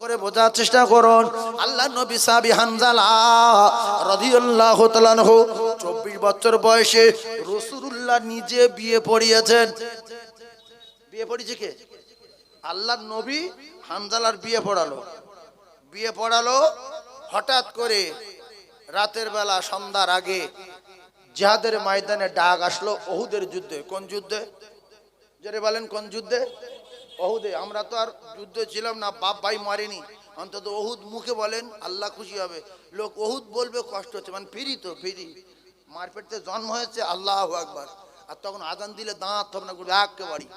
করে বোঝার চেষ্টা করুন। আল্লাহ নবী সাহাবী হানজালা রাদিয়াল্লাহু তাআলা আনহু 24 বছর বয়সে রাসূলুল্লাহ নিজে বিয়ে পড়িয়েছেন। বিয়ে পড়িয়েছে কে? আল্লাহর নবী হানজালার বিয়ে পড়ালো। হঠাৎ করে রাতের বেলা সন্ধ্যার আগে জিহাদের ময়দানে ডাক আসলো উহুদের যুদ্ধে। কোন যুদ্ধে? জোরে বলেন কোন যুদ্ধে? উহুদে। আমরা তো আর যুদ্ধে ছিলাম না, বাপ ভাই মারেনি, অন্তত উহুদ মুখে বলেন আল্লাহ খুশি হবে। লোক উহুদ বলবে কষ্ট হচ্ছে, মানে ফিরি তো ফিরি, মারপেটতে জন্ম হয়েছে, আল্লাহু আকবার। আর তখন আজান দিলে দাঁত হবে না, করবে একেবারে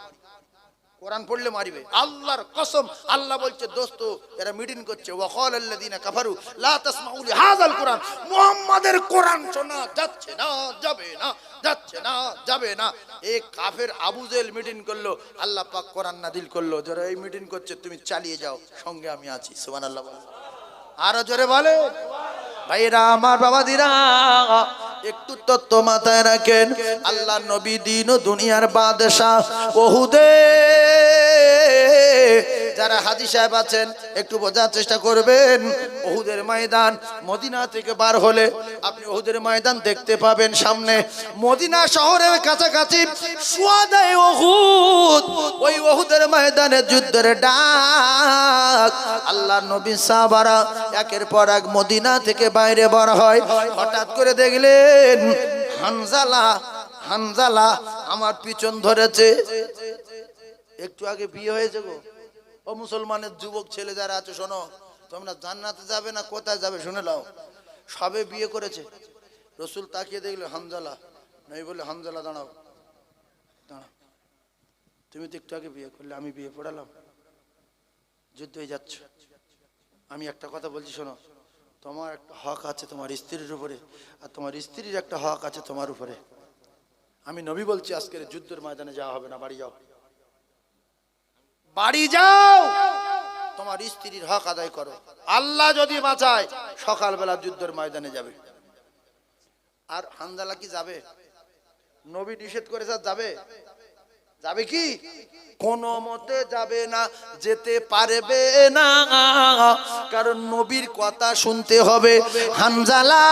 কোরআন পড়লে মারিবে। আল্লাহর কসম, আল্লাহ বলছে দোস্ত এরা মিটিং করছে, ওয়াকাল আল্লাযিনা কাফারু লা তাসমাউ লিহাযাল কোরআন, মুহাম্মাদের কোরআন শোনা যাচ্ছে না, যাবে না, যাচ্ছে না, যাবে না। এই কাফের আবু জেহেল মিটিং করলো, আল্লাহ পাক কোরআন নাযিল করলো, যারা এই মিটিং করছে তুমি চালিয়ে যাও, সঙ্গে আমি আছি। সুবহানাল্লাহ। আরো জোরে বলে ভাইরা আমার, বাবাদিরা একটু তত্ত্ব মাথায় রাখেন। আল্লাহ নবী দিন ও দুনিয়ার বাদশাহ। উহুদে যারা হাজী সাহেব আছেন একটু বোঝার চেষ্টা করবেন। উহুদের ময়দান মদিনা থেকে বার হলে আপনি উহুদের ময়দান দেখতে পাবেন সামনে। মদিনা শহরের কাছাকাছি সুয়াদায়ে উহুদ, ওই উহুদের ময়দানে যুদ্ধের ডাক। আল্লাহর নবী সাহাবারা একের পর এক মদিনা থেকে বাইরে বার হয়। হঠাৎ করে দেখলেন হানজালা আমার পিছন ধরেছে। একটু আগে বিয়ে হয়েছে গো। ও মুসলমানের যুবক ছেলে যারা আছে শোনো, তোমরা জান্নাতে যাবে না কোথায় যাবে শুনে নাও। সবে বিয়ে করেছে, রসুল তাকিয়ে দেখলে হানজালা নাই, বলে হানজালা দাঁড়াও, তুমি তো একটু আগে বিয়ে করলে, আমি বিয়ে পড়ালাম, যুদ্ধ হয়ে যাচ্ছ। আমি একটা কথা বলছি শোনো, তোমার একটা হক আছে তোমার স্ত্রীর উপরে, আর তোমার স্ত্রীর একটা হক আছে তোমার উপরে। আমি নবী বলছি আজকের যুদ্ধের ময়দানে যাওয়া হবে না, বাড়ি যাও, বাড়ি যাও, তোমার স্ত্রীর হক আদায় করো। আল্লাহ যদি বাঁচায় সকালবেলা যুদ্ধের ময়দানে যাবে। আর হানজালা কি যাবে? নবী নিষেধ করেছে, যাবে? যাবে কি? কোন মতে যাবে না, যেতে পারবে না, কারণ নবীর কথা শুনতে হবে। হানজালা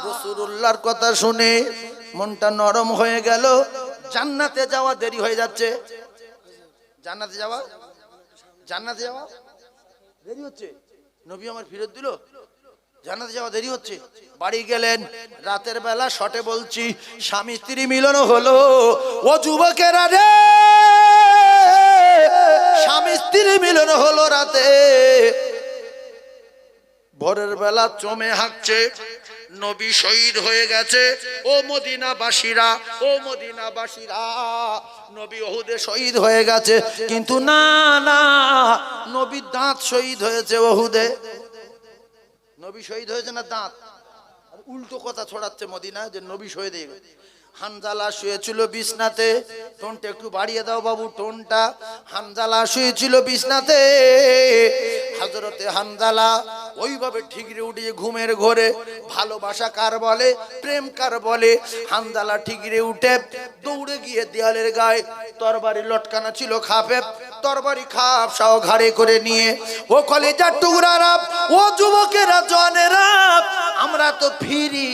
রাসূলুল্লাহর কথা শুনে মনটা নরম হয়ে গেল। জান্নাতে যাওয়া দেরি হয়ে যাচ্ছে, জান্নাতে যাওয়া দেরি হচ্ছে। নবী আমার ফিরত দিল, জান্নাতে যাওয়া দেরি হচ্ছে। বাড়ি গেলেন, রাতের বেলা শটে বলছি স্বামী স্ত্রী মিলন হলো। ও যুবকেরা রে, স্বামী স্ত্রী মিলন হলো রাতে। ভোরের বেলা চমে হাঁকছে, নবী শহীদ হয়ে গেছে। ও মদিনাবাসীরা, নবী উহুদে শহীদ হয়ে গেছে, কিন্তু না না, নবীর দাঁত শহীদ হয়েছে উহুদে। নবী শহীদ হয়েছে না দাঁত? উল্টো কথা ছড়াচ্ছে মদিনা যে নবী শহীদ হয়ে গেছে। হানজালা শুয়েছিল বিছনাতে, টোনটা একটু বাড়িয়ে দাও বাবু, টোনটা। হানজালা শুয়েছিল বিছনাতে। হযরতে হানজালা ওইভাবে ঠিকরে উঠে ঘুমের ঘরে। ভালোবাসা কার বলে, প্রেম কার বলে? হানজালা ঠিকরে উঠে দৌড়ে গিয়ে দেয়ালের গায়ে তরবারি লটকানো ছিল, খাপে তরবারি খাপ সাও ঘাড়ে করে নিয়ে, ও কলেজার টুকরারা, ও যুবকেরা, জওয়ানেরা, আমরা তো ফিরি,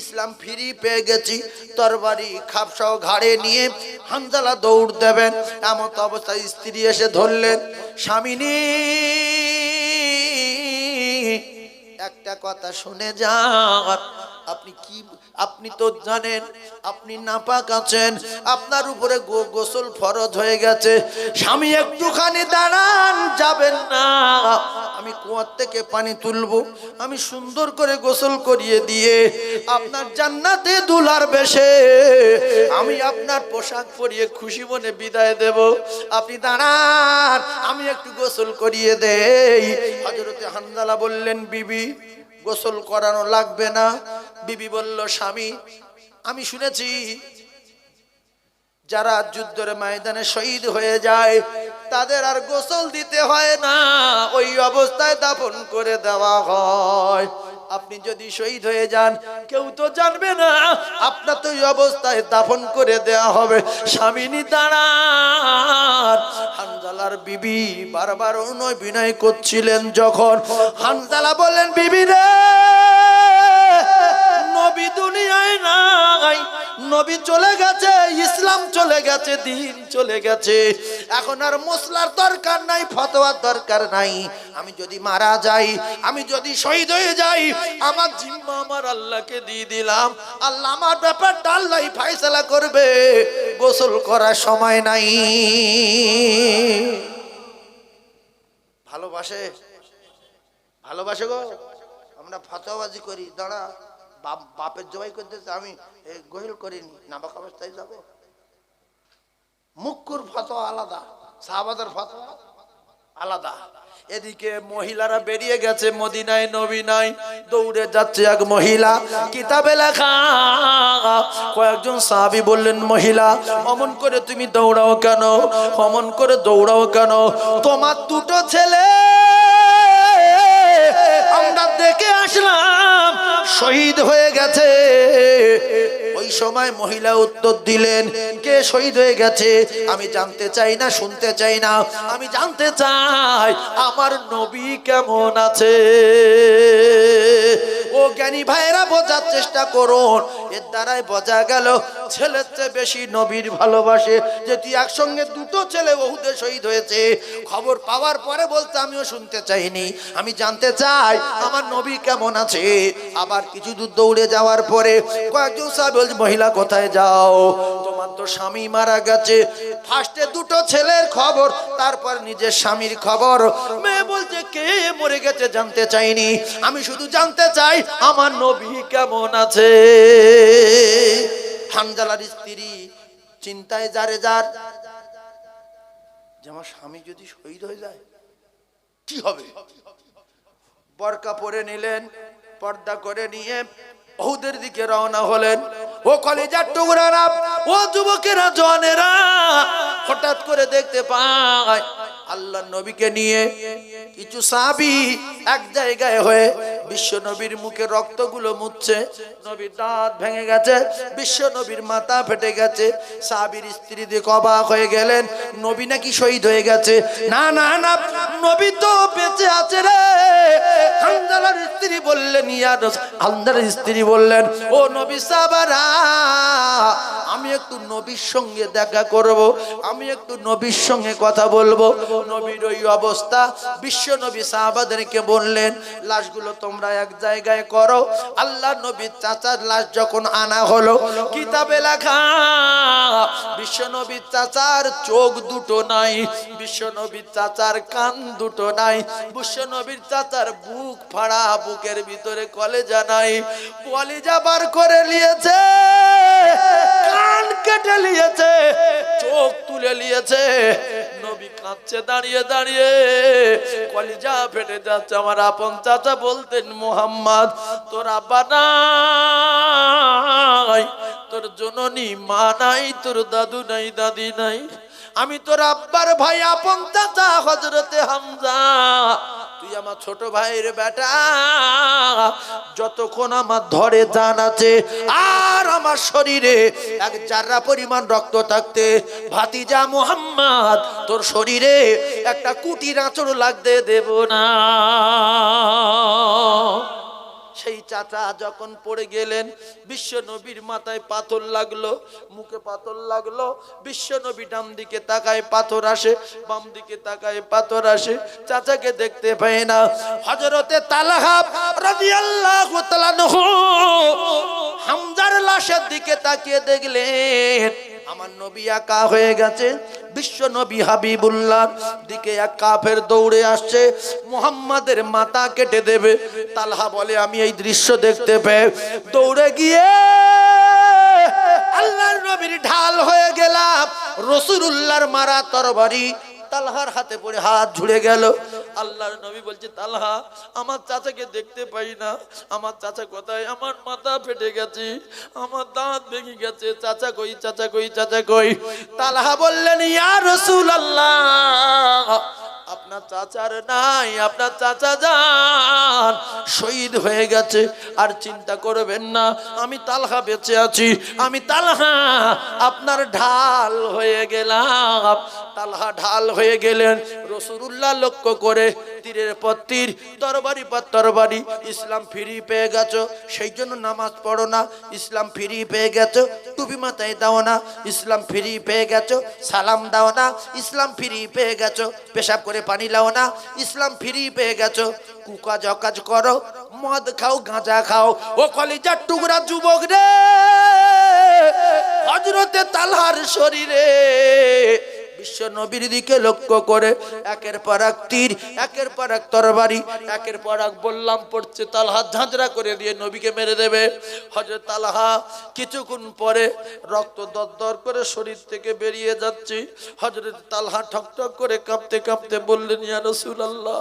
ইসলাম ফিরি পেয়ে গেছি। তরবারি খাপসাও ঘাড়ে নিয়ে হানজালা দৌড় দেবেন, এমন অবস্থায় স্ত্রী এসে ধরলেন। স্বামিনী একটা কথা শুনে যান, আপনি তো জানেন আপনি নাপাক আছেন, আপনার উপরে গোসল ফরজ হয়ে গেছে। স্বামী একটুখানি দাঁড়ান, যাবেন না, আমি কুয়ার থেকে পানি তুলবো, আমি সুন্দর করে গোসল করিয়ে দিয়ে আপনার জান্নাতে দুলার বেশে আমি আপনার পোশাক পরিয়ে খুশি মনে বিদায় দেব। আপনি দাঁড়ান, আমি একটু গোসল করিয়ে দেই। হযরতে হানজালা বললেন, বিবি গোসল করানো লাগবে না। বিবি বলল, স্বামী আমি শুনেছি যারা যুদ্ধের ময়দানে শহীদ হয়ে যায় তাদের আর গোসল দিতে হয় না, ওই অবস্থায় দাফন করে দেওয়া হয়। আপনি যদি শহীদ হয়ে যান কেউ তো জানবে না, আপনার তো এই অবস্থায় দাফন করে দেয়া হবে। স্বামীনি দাঁড়ান। হানজালার বিবি বারবার বিনয় করছিলেন, যখন হানজালা বললেন, বিবি রে, নবী দুনিয়ায় নাই, নবী চলে গেছে, ইসলাম চলে গেছে, দিন চলে গেছে, এখন আর মশলার দরকার নাই, ফতোয়ার দরকার নাই। আমি যদি মারা যাই, আমি যদি শহীদ হয়ে যাই, আমার জিম্মা আমার আল্লাহকে দিয়ে দিলাম। আল্লাহ আমার ব্যাপারটা আল্লাহই ফয়সালা করবে, গোসল করার সময় নাই। ভালোবাসে, ভালোবাসে গো। আমরা ফতোয়াবাজি করি, দাঁড়া বাপের জবাই করতেছে, আমি গোহিল করিনি, নাবাক অবস্থায় যাবো। মুক্কুর ফতোয়া আলাদা, সাহাবাদের ফতোয়া আলাদা। এদিকে মহিলারা বেরিয়ে গেছে, মদিনায় নবী নাই, দৌড়ে যাচ্ছে এক মহিলা, কিতাবে লেখা। কয়েকজন সাহাবী বললেন, মহিলা অমন করে তুমি দৌড়াও কেন, অমন করে দৌড়াও কেন? তোমার দুটো ছেলে আমরা দেখে আসলাম শহীদ হয়ে গেছে। ওই সময় মহিলা উত্তর দিলেন, কে শহীদ হয়ে গেছে? আমি জানতে চাই না, শুনতে চাই না, আমি জানতে চাই আমার নবী কেমন আছে। ও জ্ঞানী ভাইরা, বোঝার চেষ্টা করুন, এর দ্বারাই বোঝা গেল ছেলের চেয়ে বেশি নবীর ভালোবাসে। যেটি একসঙ্গে দুটো ছেলে উহুদে শহীদ হয়েছে, খবর পাওয়ার পরে বলতে আমিও শুনতে চাইনি, আমি জানতে চাই আমার নবী কেমন আছে। আবার কিছু দূর দৌড়ে যাওয়ার পরে কয়েকজন সাহাবী বলছে, মহিলা কোথায় যাও? তোমার তো স্বামী মারা গেছে। ফার্স্টে দুটো ছেলের খবর, তারপর নিজের স্বামীর খবর। মেয়ে বলছে, কে মরে গেছে জানতে চাইনি, আমি শুধু জানতে চাই আমার নবী কেমন আছে। হানজালার স্ত্রী চিন্তায় যারে যার, যে আমার স্বামী যদি শহীদ হয়ে যায় কি হবে। বরকা পরে নিলেন, পর্দা করে নিয়ে উহুদের দিকে রওনা হলেন। ও কলিজার টুকরারা, ও যুবকেরা, জওয়ানেরা, হঠাৎ করে দেখতে পায় আল্লাহর নবীকে নিয়ে কিছু সাহাবী এক জায়গায় হয়ে বিশ্ব নবীর মুখে রক্তগুলো মুছছে। নবীর দাঁত ভেঙে গেছে, বিশ্ব নবীর মাথা ফেটে গেছে। সাহাবীর স্ত্রী দেখে অবাক হয়ে গেলেন, নবী নাকি শহীদ হয়ে গেছে। না না না, নবী তো বেঁচে আছে রে। হানজালার স্ত্রী বললেন, ইয়া রাসূল, হানজালার স্ত্রী বললেন, ও নবী সাহাবারা, আমি একটু নবীর সঙ্গে দেখা করব, আমি একটু নবীর সঙ্গে কথা বলবো। নবীর ওই অবস্থা, বিশ্ব নবী সাহাবাদেরকে বললেন, লাশগুলো তোমরা এক জায়গায় করো। আল্লাহ নবীর চাচার লাশ যখন আনা হলো, কিতাবে লেখা বিশ্ব নবীর চাচার চোখ দুটো নাই, বিশ্ব নবীর চাচার কান দুটো নাই, বিশ্ব নবীর চাচার বুক ফাড়া, বুকের ভিতরে কলেজা নাই, কলেজা বার করে নিয়েছে, কান কেটে নিয়েছে, চোখ তুলে নিয়েছে। নবী কাঁদছে দাঁড়িয়ে দাঁড়িয়ে, কলিজা ফেটে যাচ্ছে। আমার আপন চাচা বলতেন, মুহাম্মদ তোর আব্বা নাই, তোর জননী মা নাই, তোর দাদু নাই, দাদি নাই, আমি তোর আব্বার ভাই, আপন চাচা হযরতে হামজা, তুই আমার ছোট ভাইয়ের বেটা। যতক্ষণ আমার ধরে জান আছে আর আমার শরীরে এক জাররা পরিমাণ রক্ত থাকতে, ভাতিজা মুহাম্মদ তোর শরীরে একটা কুটির আঁচড় লাগতে দেব না। সেই চাচা যখন পড়ে গেলেন, বিশ্ব নবীর মাথায় পাথর লাগলো, মুখে পাথর লাগলো। বিশ্ব নবী ডান দিকে তাকায়, পাথর আসে, বাম দিকে তাকায়, পাথর আসে, চাচাকে দেখতে পায় না। হযরতে তালহা রাদিয়াল্লাহু তাআলা আনহু হামজার লাশের দিকে তাকিয়ে দেখলেন আমার নবী একা হয়ে গেছে। বিশ্ব নবী হাবিবুল্লাহর দিকে এক কাফের দৌড়ে আসছে, মুহাম্মাদের মাথা কেটে দেবে। তালহা বলে, আমি এই দৃশ্য দেখতে পেয়ে দৌড়ে গিয়ে আল্লাহর নবীর ঢাল হয়ে গেলাম। রাসূলুল্লাহর মারা তরবারি তালহার হাতে পড়ে হাত ঝুড়ে গেল। আল্লাহর নবী বলছে, তালহা আমার চাচাকে দেখতে পাই না, আমার চাচা কোথায়? আমার মাথা ফেটে গেছে, আমার দাঁত ভেঙে গেছে, চাচা কই, চাচা কই, চাচা কই? তালহা বললেন, ইয়া রাসূলুল্লাহ, আপনি আপনার চাচার নাই, আপনার চাচা যান শহীদ হয়ে গেছে। আর চিন্তা করবেন না, আমি তালহা বেঁচে আছি, আমি তালহা আপনার ঢাল হয়ে গেলাম। তালহা ঢাল হয়ে গেলেন। রাসূলুল্লাহ লক্ষ্য করে তীরের পর তীর, তরবারি পর তরবারি। ইসলাম ফিরি পেয়ে গেছো, সেই জন্য নামাজ পড়ো না। ইসলাম ফিরি পেয়ে গেছো, টুপি মাথায় দাও না। ইসলাম ফিরি পেয়ে গেছো, সালাম দাও না। ইসলাম ফিরি পেয়ে গেছো, পেশাব করে পানি লাও না। ইসলাম ফিরি পেয়ে গেছো, কুকাজ অকাজ করো, মদ খাও, গাঁজা খাও। ও কলিজার টুকরা যুবক রে, হযরতে তালহার শরীরে বিশ্ব নবীর দিকে লক্ষ্য করে একের পর এক তীর, একের পর এক তরবারি, একের পর এক বললাম পড়ছে। তালহা ঝাঁঝরা করে দিয়ে নবীকে মেরে দেবে। হযরত তালহা কিছুক্ষণ পরে রক্ত দরদর করে শরীর থেকে বেরিয়ে যাচ্ছে। হযরত তালহা ঠকঠক করে কাঁপতে কাঁপতে বললেন, ইয়া রাসূলুল্লাহ,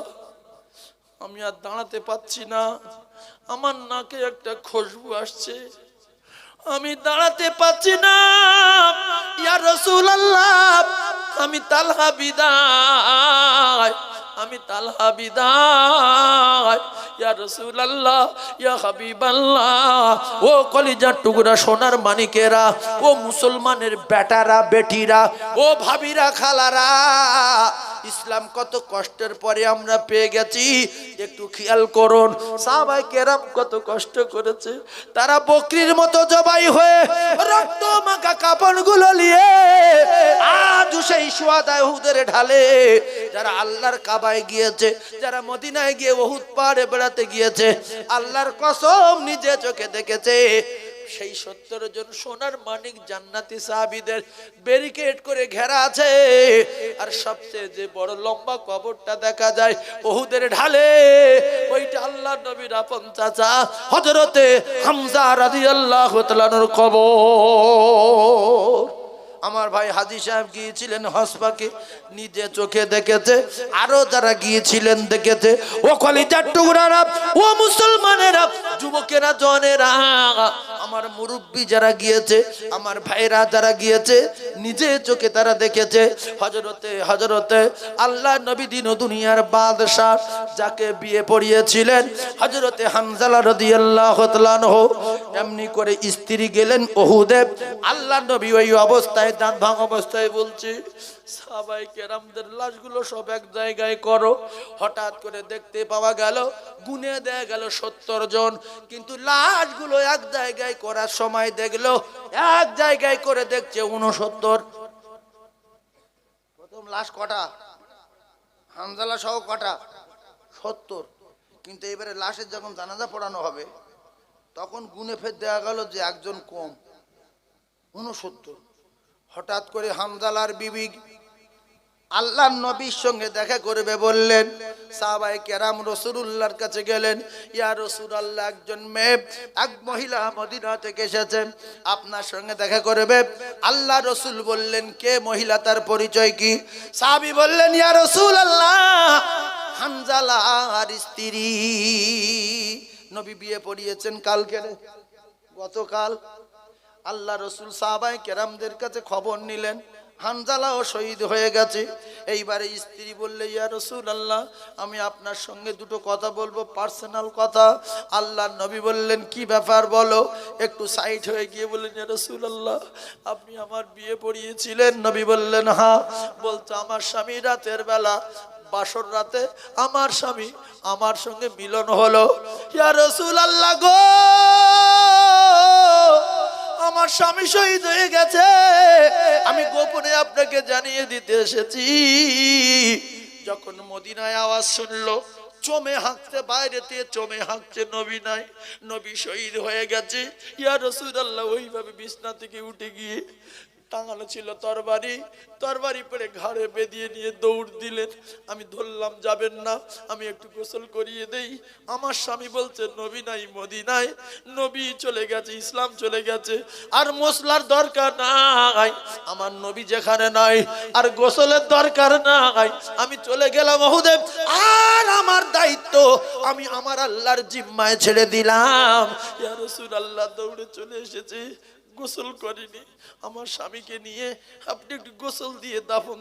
আমি আর দাঁড়াতে পাচ্ছি না, আমার নাকে একটা খুশবু আসছে, আমি দাঁড়াতে পাচ্ছি না। ইয়া রাসূলুল্লাহ, আমি তালহা বিদায়, আমি তালহা বিদায়। ইয়া রাসূলুল্লাহ, ইয়া হাবিবাল্লাহ, ও কলিজার টুকরা সোনার মানিকেরা, ও মুসলমানের বেটারা বেটিরা, ও ভাবিরা খালারা, ইসলাম কত কষ্টের পরে আমরা পেয়ে গেছি। একটু খেয়াল করুন, সাহাবায়ে কেরাম কত কষ্ট করেছে। তারা বকরির মতো জবাই হয়ে রক্ত মাখা কাপড়গুলো নিয়ে আজ সেই শুহাদায়ে উহুদের ঢালে, যারা আল্লাহর কাবায় গিয়েছে, যারা মদিনায় গিয়ে উহুদ পাহাড়ে বেড়াতে গিয়েছে, আল্লাহর কসম নিজে চোখে দেখেছে, সেই 70 জন সোনার মানিক জান্নাতি সাহাবীদের ব্যারিকেড করে ঘেরা আছে। আর সবচেয়ে যে বড় লম্বা কবরটা দেখা যায় উহুদের ঢালে, ওইটা আল্লাহর নবীর আপন চাচা হযরতে হামজা রাদিয়াল্লাহু তাআলার কবর। আমার ভাই হাজী সাহেব গিয়েছিলেন হসপাকে, নিজে চোখে দেখেছে, আরো যারা গিয়েছিলেন দেখেছে। ও কলিজার টুকরারা, ও মুসলমানেরা, যুবকেরা, জনেরা, আমার মুরব্বী যারা গিয়েছে, আমার ভাইরা যারা গিয়েছে, নিজে চোখে তারা দেখেছে। হযরতে আল্লাহ নবী দিন ও দুনিয়ার বাদশাহ, যাকে বিয়ে পড়িয়েছিলেন হযরতে হানজালা রাদিয়াল্লাহু তাআলা আনহু, এমনি করে স্ত্রী গেলেন উহুদে। আল্লাহ নবী ওই অবস্থায়, দাঁত ভাঙা অবস্থায় বলছে, সাহাবায়ে কেরামদের লাশগুলো সব এক জায়গায় করো। হঠাৎ করে দেখতে পাওয়া গেল, গুনে দেয়া গেল 70 জন, কিন্তু লাশগুলো এক জায়গায় করার সময় দেখলো এক জায়গায় করে দেখছে 69। প্রথম লাশ কটা? হামজালা সহ কটা? 70। কিন্তু এবারে লাশের যখন জানাজা পড়ানো হবে, তখন গুনে ফের দেয়া গেল যে একজন কম, 69। হঠাৎ করে হামজালার বিবি আল্লাহর নবীর সঙ্গে দেখা করবে বললেন। সাহাবায়ে কেরাম রাসূলুল্লাহর কাছে গেলেন, ইয়া রাসূলুল্লাহ, একজন মেয়ে, এক মহিলা মদিনা থেকে এসেছে, আপনার সঙ্গে দেখা করবে। আল্লাহ রাসূল বললেন, কে মহিলা, তার পরিচয় কি? সাহাবী বললেন, ইয়া রাসূলুল্লাহ, হানজালার স্ত্রী। নবী বিয়ে পড়িয়েছেন কালকে, গতকাল। আল্লাহ রাসূল সাহাবায়ে কেরামদের কাছে খবর নিলেন, হানজালাও শহীদ হয়ে গেছে। এইবারে স্ত্রী বললে, ইয়া রাসূলুল্লাহ, আমি আপনার সঙ্গে দুটো কথা বলবো, পার্সোনাল কথা। আল্লাহর নবী বললেন, কি ব্যাপার বলো। একটু সাইড হয়ে গিয়ে বললেন, ইয়া রাসূলুল্লাহ, আপনি আমার বিয়ে পড়িয়েছিলেন। নবী বললেন, হ্যাঁ। বলতো, আমার স্বামী রাতের বেলা, বাসর রাতে আমার স্বামী আমার সঙ্গে মিলন হলো। ইয়া রাসূলুল্লাহ গো, আমার স্বামী শহীদ হয়ে গেছে, আমি গোপনে আপনাকে জানিয়ে দিতে এসেছি। যখন মদিনায় আওয়াজ শুনলো, চমে হাঁকতে, বাইরেতে চমে হাঁকছে, নবী নাই, নবী শহীদ হয়ে গেছে। ইয়া রাসূলুল্লাহ ওইভাবে বিছনা থেকে উঠে গিয়ে, টাঙানো ছিল তরবারি, তরবারি পরে ঘাড়ে বেঁধিয়ে নিয়ে দৌড় দিলেন। আমি ধরলাম, যাবেন না, আমি একটু গোসল করিয়ে দেই। আমার স্বামী বলছে, নবী নাই মদিনায়, নবী চলে গেছে, ইসলাম চলে গেছে, আর মশলার দরকার নাই, আমার নবী যেখানে নাই আর গোসলের দরকার নাই, আমি চলে গেলাম উহুদে, আর আমার দায়িত্ব আমি আমার আল্লাহর জিম্মায় ছেড়ে দিলাম। ইয়া রাসূলুল্লাহ দৌড়ে চলে এসেছি, গোসল করিনি, আমার স্বামীকে নিয়ে আপনি একটু গোসল দিয়ে দাফন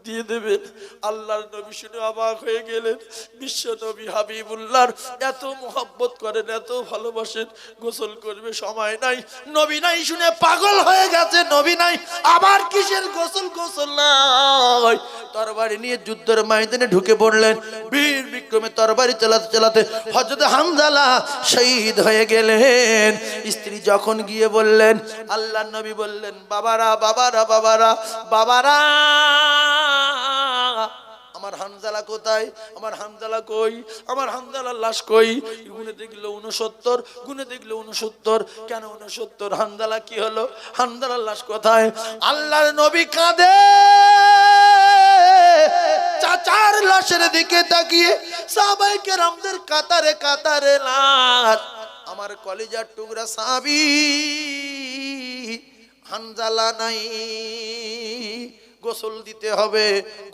দিয়ে দেবেন। আল্লাহর নবী শুনে অবাক হয়ে গেলেন। বিশ্ব নবী হাবিবুল্লাহর এত মোহাব্বত করেন, এত ভালোবাসেন, গোসল করবে সময় নাই, নবী নাই শুনে পাগল হয়ে গেছে। নবী নাই, আবার কিসের গোসল? গোসল নাই। তরবারি নিয়ে যুদ্ধের ময়দানে ঢুকে পড়লেন। বীর বিক্রমে তরবারি চালাতে চালাতে হযরত হামজালা শহীদ হয়ে গেলেন। স্ত্রী যখন গিয়ে বললেন, আল্লাহর নবী বললেন, বাবারা বাবারা বাবারা বাবারা, আমার হামজালা কোথায়? আমার হামজালা কই? আমার হামজালার লাশ কই? গুনে দেখলো 69, গুনে দেখলো 69। কেন 69? হামজালা কি হলো? হামজালার লাশ কোথায়? আল্লাহর নবী কাঁদে, চাচার লাশের দিকে তাকিয়ে। সাহাবায়ে কেরামদের কাতারে কাতারে লাশ। আমার কলিজার টুকরা সাহাবী হামজালা নাই, গোসল দিতে হবে।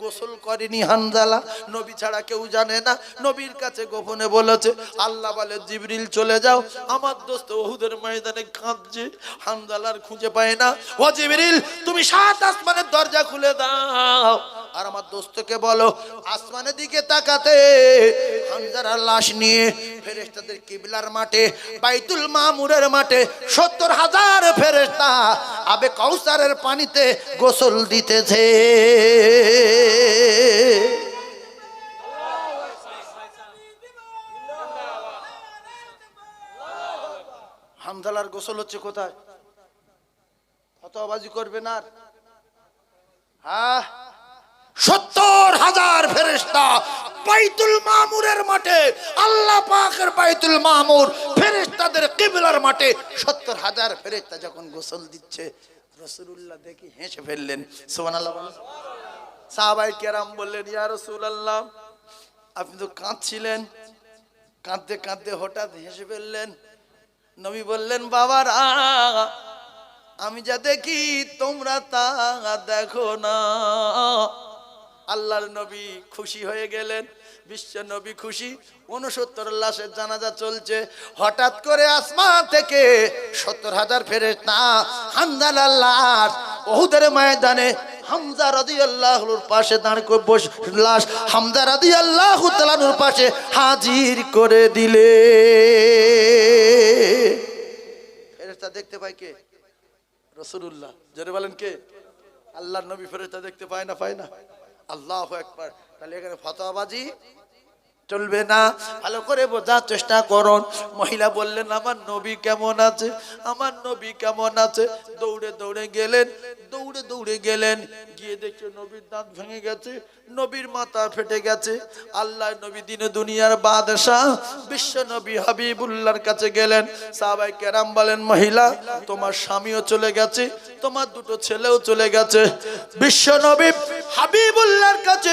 গোসল করেনি হামজালা, নবী ছাড়া কেউ জানে না। নবীর কাছে গোপনে বলেছে। আল্লাহ বলে, জিবরিল চলে যাও, আমার দোস্ত উহুদের ময়দানে কাঁদছে, হামজালার খুঁজে পায় না। ও জিবরিল, তুমি 7 আসমানের দরজা খুলে দাও, আর আমার দোস্তকে বলো আসমানের দিকে তাকাতে। হামজালার লাশ নিয়ে ফেরেশতাদের কিবলার মাঠে, বাইতুল মামুরের মাঠে 70,000 ফেরেশতা আবে কাউসারের পানিতে গোসল দিতেছে। হামজালার গোসল হচ্ছে কোথায়? ফতোয়াবাজি করবে না। হ্যাঁ, 70,000 ফেরেশতা বাইতুল মামুরের মাঠে, আল্লাহ পাকের বাইতুল মামুর ফেরেশতাদের কিবলার মাঠে 70,000 ফেরেশতা যখন গোসল দিচ্ছে, রাসূলুল্লাহ দেখি হেসে ফেললেন। সুবহানাল্লাহ। সাহাবায়ে কেরাম বললেন, ইয়া রাসূলুল্লাহ, আপনি তো কাঁদছিলেন, কাঁদতে কাঁদতে হঠাৎ হেসে ফেললেন। নবী বললেন, বাবারা, আমি যা দেখি তোমরা তা দেখো না। আল্লাহর নবী খুশি হয়ে গেলেন। বিশ্ব নবী খুশি। 69 লাশের জানাজা চলছে। হঠাৎ করে আসমান থেকে 70,000 ফেরেশতা হামজালার লাশ উহুদের ময়দানে হামজা রাদিয়াল্লাহুর পাশে দাঁড় করে বসে, লাশ হামজা রাদিয়াল্লাহু তাআলার পাশে হাজির করে দিলে। ফেরেশতা দেখতে পায় কে? রাসূলুল্লাহ। জোরে বলেন কে? আল্লাহর নবী ফেরেশতা দেখতে পায় না? পায় না। আল্লাহু আকবার। তাহলে এখানে ফতোয়াবাজি চলবে না, ভালো করে বোঝার চেষ্টা করুন। মহিলা বললেন, আমার নবী কেমন আছে? আমার নবী কেমন আছে? দৌড়ে দৌড়ে গেলেন, দৌড়ে দৌড়ে গেলেন, গিয়ে দেখছে নবীর দাঁত ভেঙে গেছে, নবীর মাথা ফেটে গেছে। আল্লাহ নবী দিনে দুনিয়ার বাদশাহ বিশ্ব নবী হাবিবুল্লাহর কাছে গেলেন। সাহাবায়ে কেরাম বলেন, মহিলা, তোমার স্বামীও চলে গেছে, তোমার 2 ছেলেও চলে গেছে। বিশ্ব নবী হাবিবুল্লাহর কাছে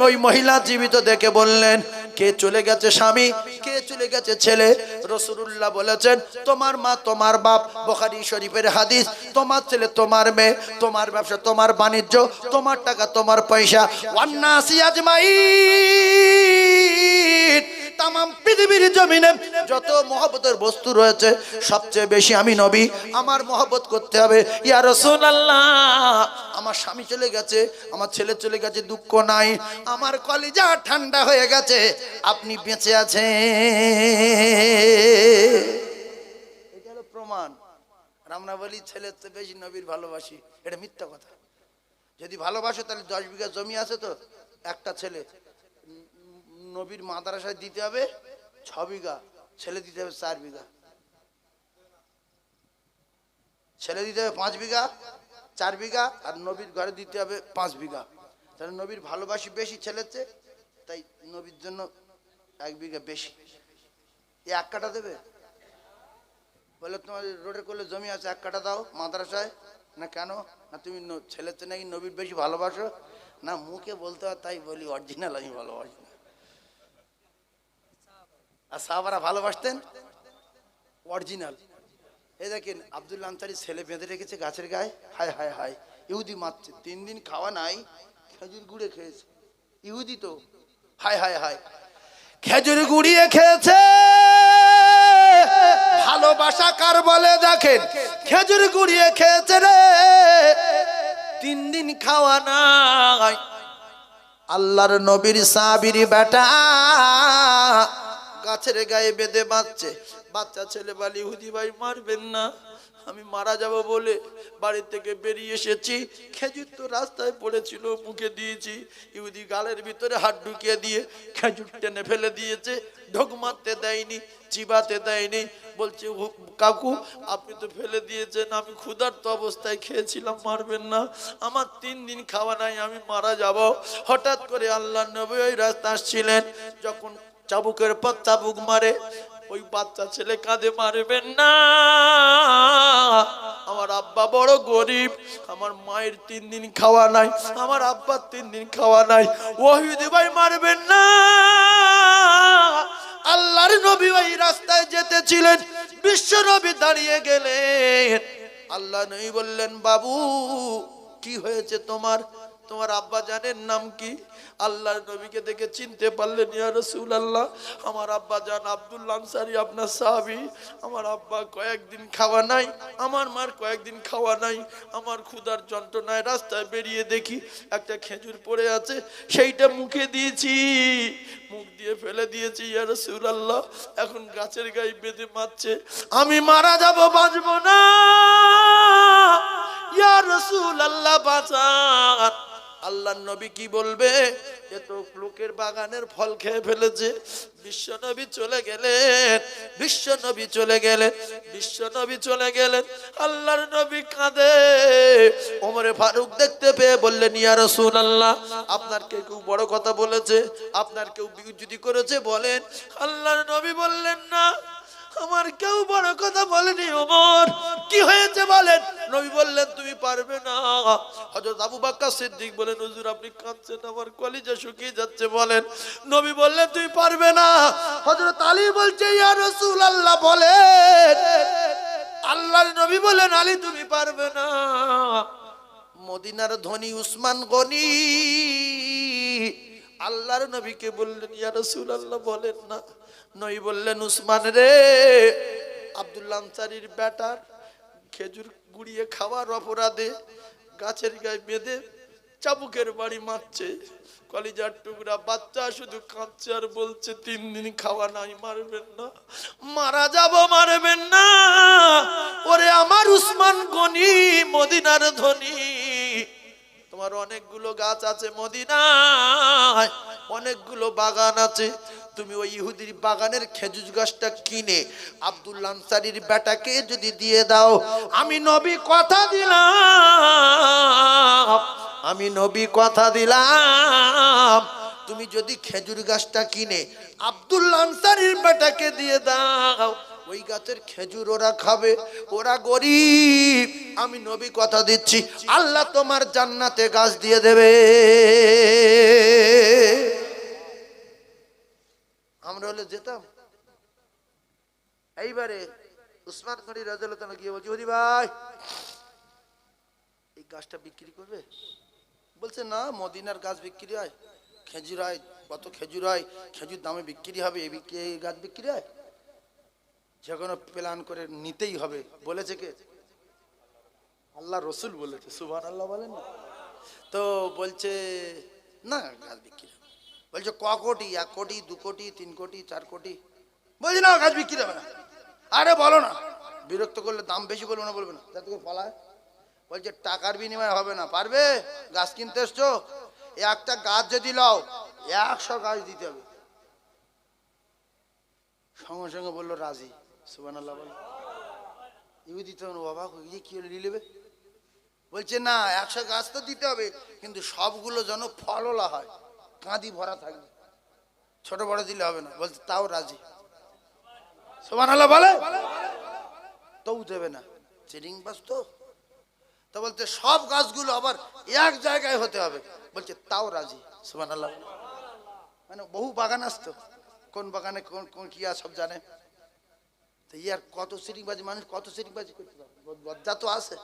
ওই মহিলা জীবিত দেখে বললেন, কে চলে গেছে স্বামী, কে চলে গেছে ছেলে? রাসূলুল্লাহ বলেছেন, তোমার মা তোমার বাপ, বুখারী শরীফের হাদিস। তোমার ছেলে তোমার মেয়ে, তোমার ব্যবসা তোমার বাণিজ্য, তোমার টাকা তোমার পয়সা। ওয়ান্নাসি আজমাইন, তামাম পৃথিবীর জমিনে যত মহব্বতের বস্তু রয়েছে, সবচেয়ে বেশি আমি নবী, আমার মহব্বত করতে হবে। ইয়া রাসূলুল্লাহ, আমার স্বামী চলে গেছে, আমার ছেলে চলে গেছে, দুঃখ নাই, আমার কলিজা ঠান্ডা হয়ে গেছে, আপনি বেঁচে আছেন। এটা হলো প্রমাণ। আর আমরা বলি ছেলের চেয়ে বেশি নবীর ভালোবাসি, এটা মিথ্যা কথা। যদি ভালোবাসো তাহলে 10 বিঘা জমি আছে তো, একটা ছেলে নবীর মাদ্রাসায় দিতে হবে 6 বিঘা, ছেলে দিতে হবে 4 বিঘা, ছেলে দিতে হবে 5 বিঘা, 4 বিঘা, আর নবীর ঘরে দিতে হবে 5 বিঘা। তাহলে নবীর ভালোবাসি বেশি ছেলের চেয়ে, তাই নবীর জন্য 1 বিঘা বেশি। এই 1 কাঠা দেবে? বলে তোমার রোডের কোলে জমি আছে, 1 কাঠা দাও মাদ্রাসায়। না কেন? না তুমি ছেলের চেয়ে নাকি নবীর বেশি ভালোবাসো? না, মুখে বলতে হয় তাই বলি, অরিজিনাল আমি ভালোবাসি না। আর সাহাবারা ভালোবাসতেন অরিজিনাল। এই দেখেন আব্দুল্লাহ আনসারী ছেলে বেঁধে রেখেছে গাছের গায়ে, হায় হায় হায়, ইহুদি মারছে, 3 দিন খাওয়া নাই, খেজুর গুড়ে খেয়েছে। ইহুদি তো, হায় হায় হায়, খেজুর গুড়িয়ে খেয়েছে, ভালোবাসা কার বলে দেখেন, খেজুর গুড়িয়ে খেয়েছে রে, 3 দিন খাওয়া নাই। আল্লাহর নবীর সাহাবীর বেটা গাছের গায়ে বেঁধে বাঁচছে, বাচ্চা ছেলে বলে ইহুদি ভাই মারবেন না, আমি মারা যাব বলে বাড়ি থেকে বেরিয়ে এসেছি, খেজুর তো রাস্তায় পড়েছিল মুখে দিয়েছি, ইহুদি গালের ভিতরে হাত ঢুকিয়ে দিয়ে খেজুর টেনে ফেলে দিয়েছে, ঢোক মারতে দেয়নি, চিবাতে দেয়নি। বলছে কাকু আপনি তো ফেলে দিয়েছেন, আমি ক্ষুধার্ত অবস্থায় খেয়েছিলাম, মারবেন না, আমার 3 দিন খাওয়া নাই, আমি মারা যাব। হঠাৎ করে আল্লাহর নবী ওই রাস্তা আসছিলেন, যখন চাবুকের পর চাবুক মারে, ওই বাচ্চা ছেলে কাঁদে মারবেন না, আমার আব্বা বড় গরিব, আমার মায়ের 3 দিন খাওয়া নাই, আমার আব্বার 3 দিন খাওয়া নাই, ওহিদি ভাই মারবেন না। আল্লাহর নবী ওই রাস্তায় যেতেছিলেন, বিশ্ব নবী দাঁড়িয়ে গেলেন। আল্লাহ নবী বললেন বাবু কি হয়েছে তোমার, তোমার আব্বা জানেন নাম কি? আল্লাহর নবীকে দেখে চিনতে পারলেন, ইয়া রাসূলুল্লাহ আমার আব্বা জান আব্দুল্লাহ আনসারী আপনার সাহাবী, আমার আব্বা কয়েকদিন খাওয়া নাই, আমার মার কয়েকদিন খাওয়া নাই, আমার ক্ষুধার যন্ত্রণায় রাস্তায় বেরিয়ে দেখি একটা খেজুর পড়ে আছে, সেইটা মুখে দিয়েছি, মুখ দিয়ে ফেলে দিয়েছি ইয়া রাসূলুল্লাহ, এখন গাছের গায়ে বেঁধে মারছে, আমি মারা যাব বাঁচব না ইয়া রাসূলুল্লাহ বাঁচান। আল্লাহর নবী কি বলবে, এ তো লোকের বাগানের ফল খেয়ে ফেলেছে। বিশ্ব নবী চলে গেলেন, বিশ্ব নবী চলে গেলেন, বিশ্ব নবী চলে গেলেন। আল্লাহর নবী কাঁদে, ওমরে ফারুক দেখতে পেয়ে বললেন ইয়া রাসূলুল্লাহ আপনার কেউ বড় কথা বলেছে, আপনার কেউ বিরোধিতা করেছে বলেন। আল্লাহর নবী বললেন না, আমার কেউ বড় কথা বলেনি ওমর, কি হয়েছে বলেন। নবী বললেন তুমি পারবে না। হযরত আবু বকর সিদ্দিক বলেন হুজুর আপনি কাঁদছেন, আমার কলিজা শুকিয়ে যাচ্ছে বলেন। নবী বললেন তুমি পারবে না। হযরত আলী বলছে ইয়া রাসূলুল্লাহ বলেন। আল্লাহর নবী বলেন আলী তুমি পারবে না। মদিনার ধনী উসমান গনি আল্লাহর নবীকে বললেন ইয়া রাসূলুল্লাহ বলেন না। নবী বললেন উসমান রে, আব্দুল্লাহ আনসারীর বেটার খেজুর গুড়িয়ে খাওয়ার অপরাধে গাছের গায়ে বেঁধে চাবুকের বাড়ি মারছে, কলিজার টুকরা বাচ্চা শুধু কাঁদছে আর বলছে 3 দিন খাওয়া নাই, মারবেন না, মারা যাব মারবেন না। ওরে আমার উসমান গনি মদিনার ধনী, তোমার অনেকগুলো গাছ আছে মদিনায়, অনেকগুলো বাগান আছে, তুমি ওই ইহুদির বাগানের খেজুর গাছটা কিনে আব্দুল্লাহ আনসারীর বেটাকে যদি দিয়ে দাও, আমি নবী কথা দিলাম, আমি নবী কথা দিলাম, তুমি যদি খেজুর গাছটা কিনে আব্দুল্লাহ আনসারীর বেটাকে দিয়ে দাও, ওই গাছের খেজুর ওরা খাবে, ওরা গরিব, আমি নবী কথা দিচ্ছি আল্লাহ তোমার জান্নাতে গাছ দিয়ে দেবে। আমরা হলে যেতাম। এইবারে উসমান গনি রাদিয়াল্লাহু তাআলা গিয়ে বলছে ওরে ভাই এই গাছটা বিক্রি করবে? বলছে না, মদিনার গাছ বিক্রি হয়, খেজুর হয়, কত খেজুর হয়, খেজুর দামে বিক্রি হবে, এই গাছ বিক্রি হয়, যে কোনো প্ল্যান করে নিতেই হবে। বলেছে কে? আল্লাহ রসুল বলেছে, সুবহানাল্লাহ বলেন না। তো বলছে না গাছ বিক্রি হবে। বলছে ক কোটি, 1 কোটি 2 কোটি 3 কোটি 4 কোটি? বলছি না গাছ বিক্রি হবে না। আরে বলো না, বিরক্ত করলে দাম বেশি বলবো না, বলবে না যাতে করে পালায়। বলছে টাকার বিনিময়ে হবে না, পারবে? গাছ কিনতে এসছো, একটা গাছ যদি লাও 100 গাছ দিতে হবে। সঙ্গে সঙ্গে বললো রাজি, সুবহানাল্লাহ বলে। ইহুদি তো অবাক হয়ে গিয়ে কি হলো নিলেবে? বলছে না 100 গাছ তো দিতে হবে, কিন্তু সবগুলো যেন ফলওয়ালা হয়, কাঁদি ভরা থাকবে, ছোট বড় দিলে হবে না। বলছে তাও রাজি, সুবহানাল্লাহ বলে। তো দেবে না, চিরিং বাস তো। তো বলতে সব গাছগুলো আবার এক জায়গায় হতে হবে, বলছে তাও রাজি, সুবহানাল্লাহ। মানে বহু বাগান আসতো, কোন বাগানে কোন কোন কি আর সব জানে। তো ইয়ার কত সিরিংবাজি মানুষ, কত সিরিংবাজি করতে পারে, লজ্জা তো আছে।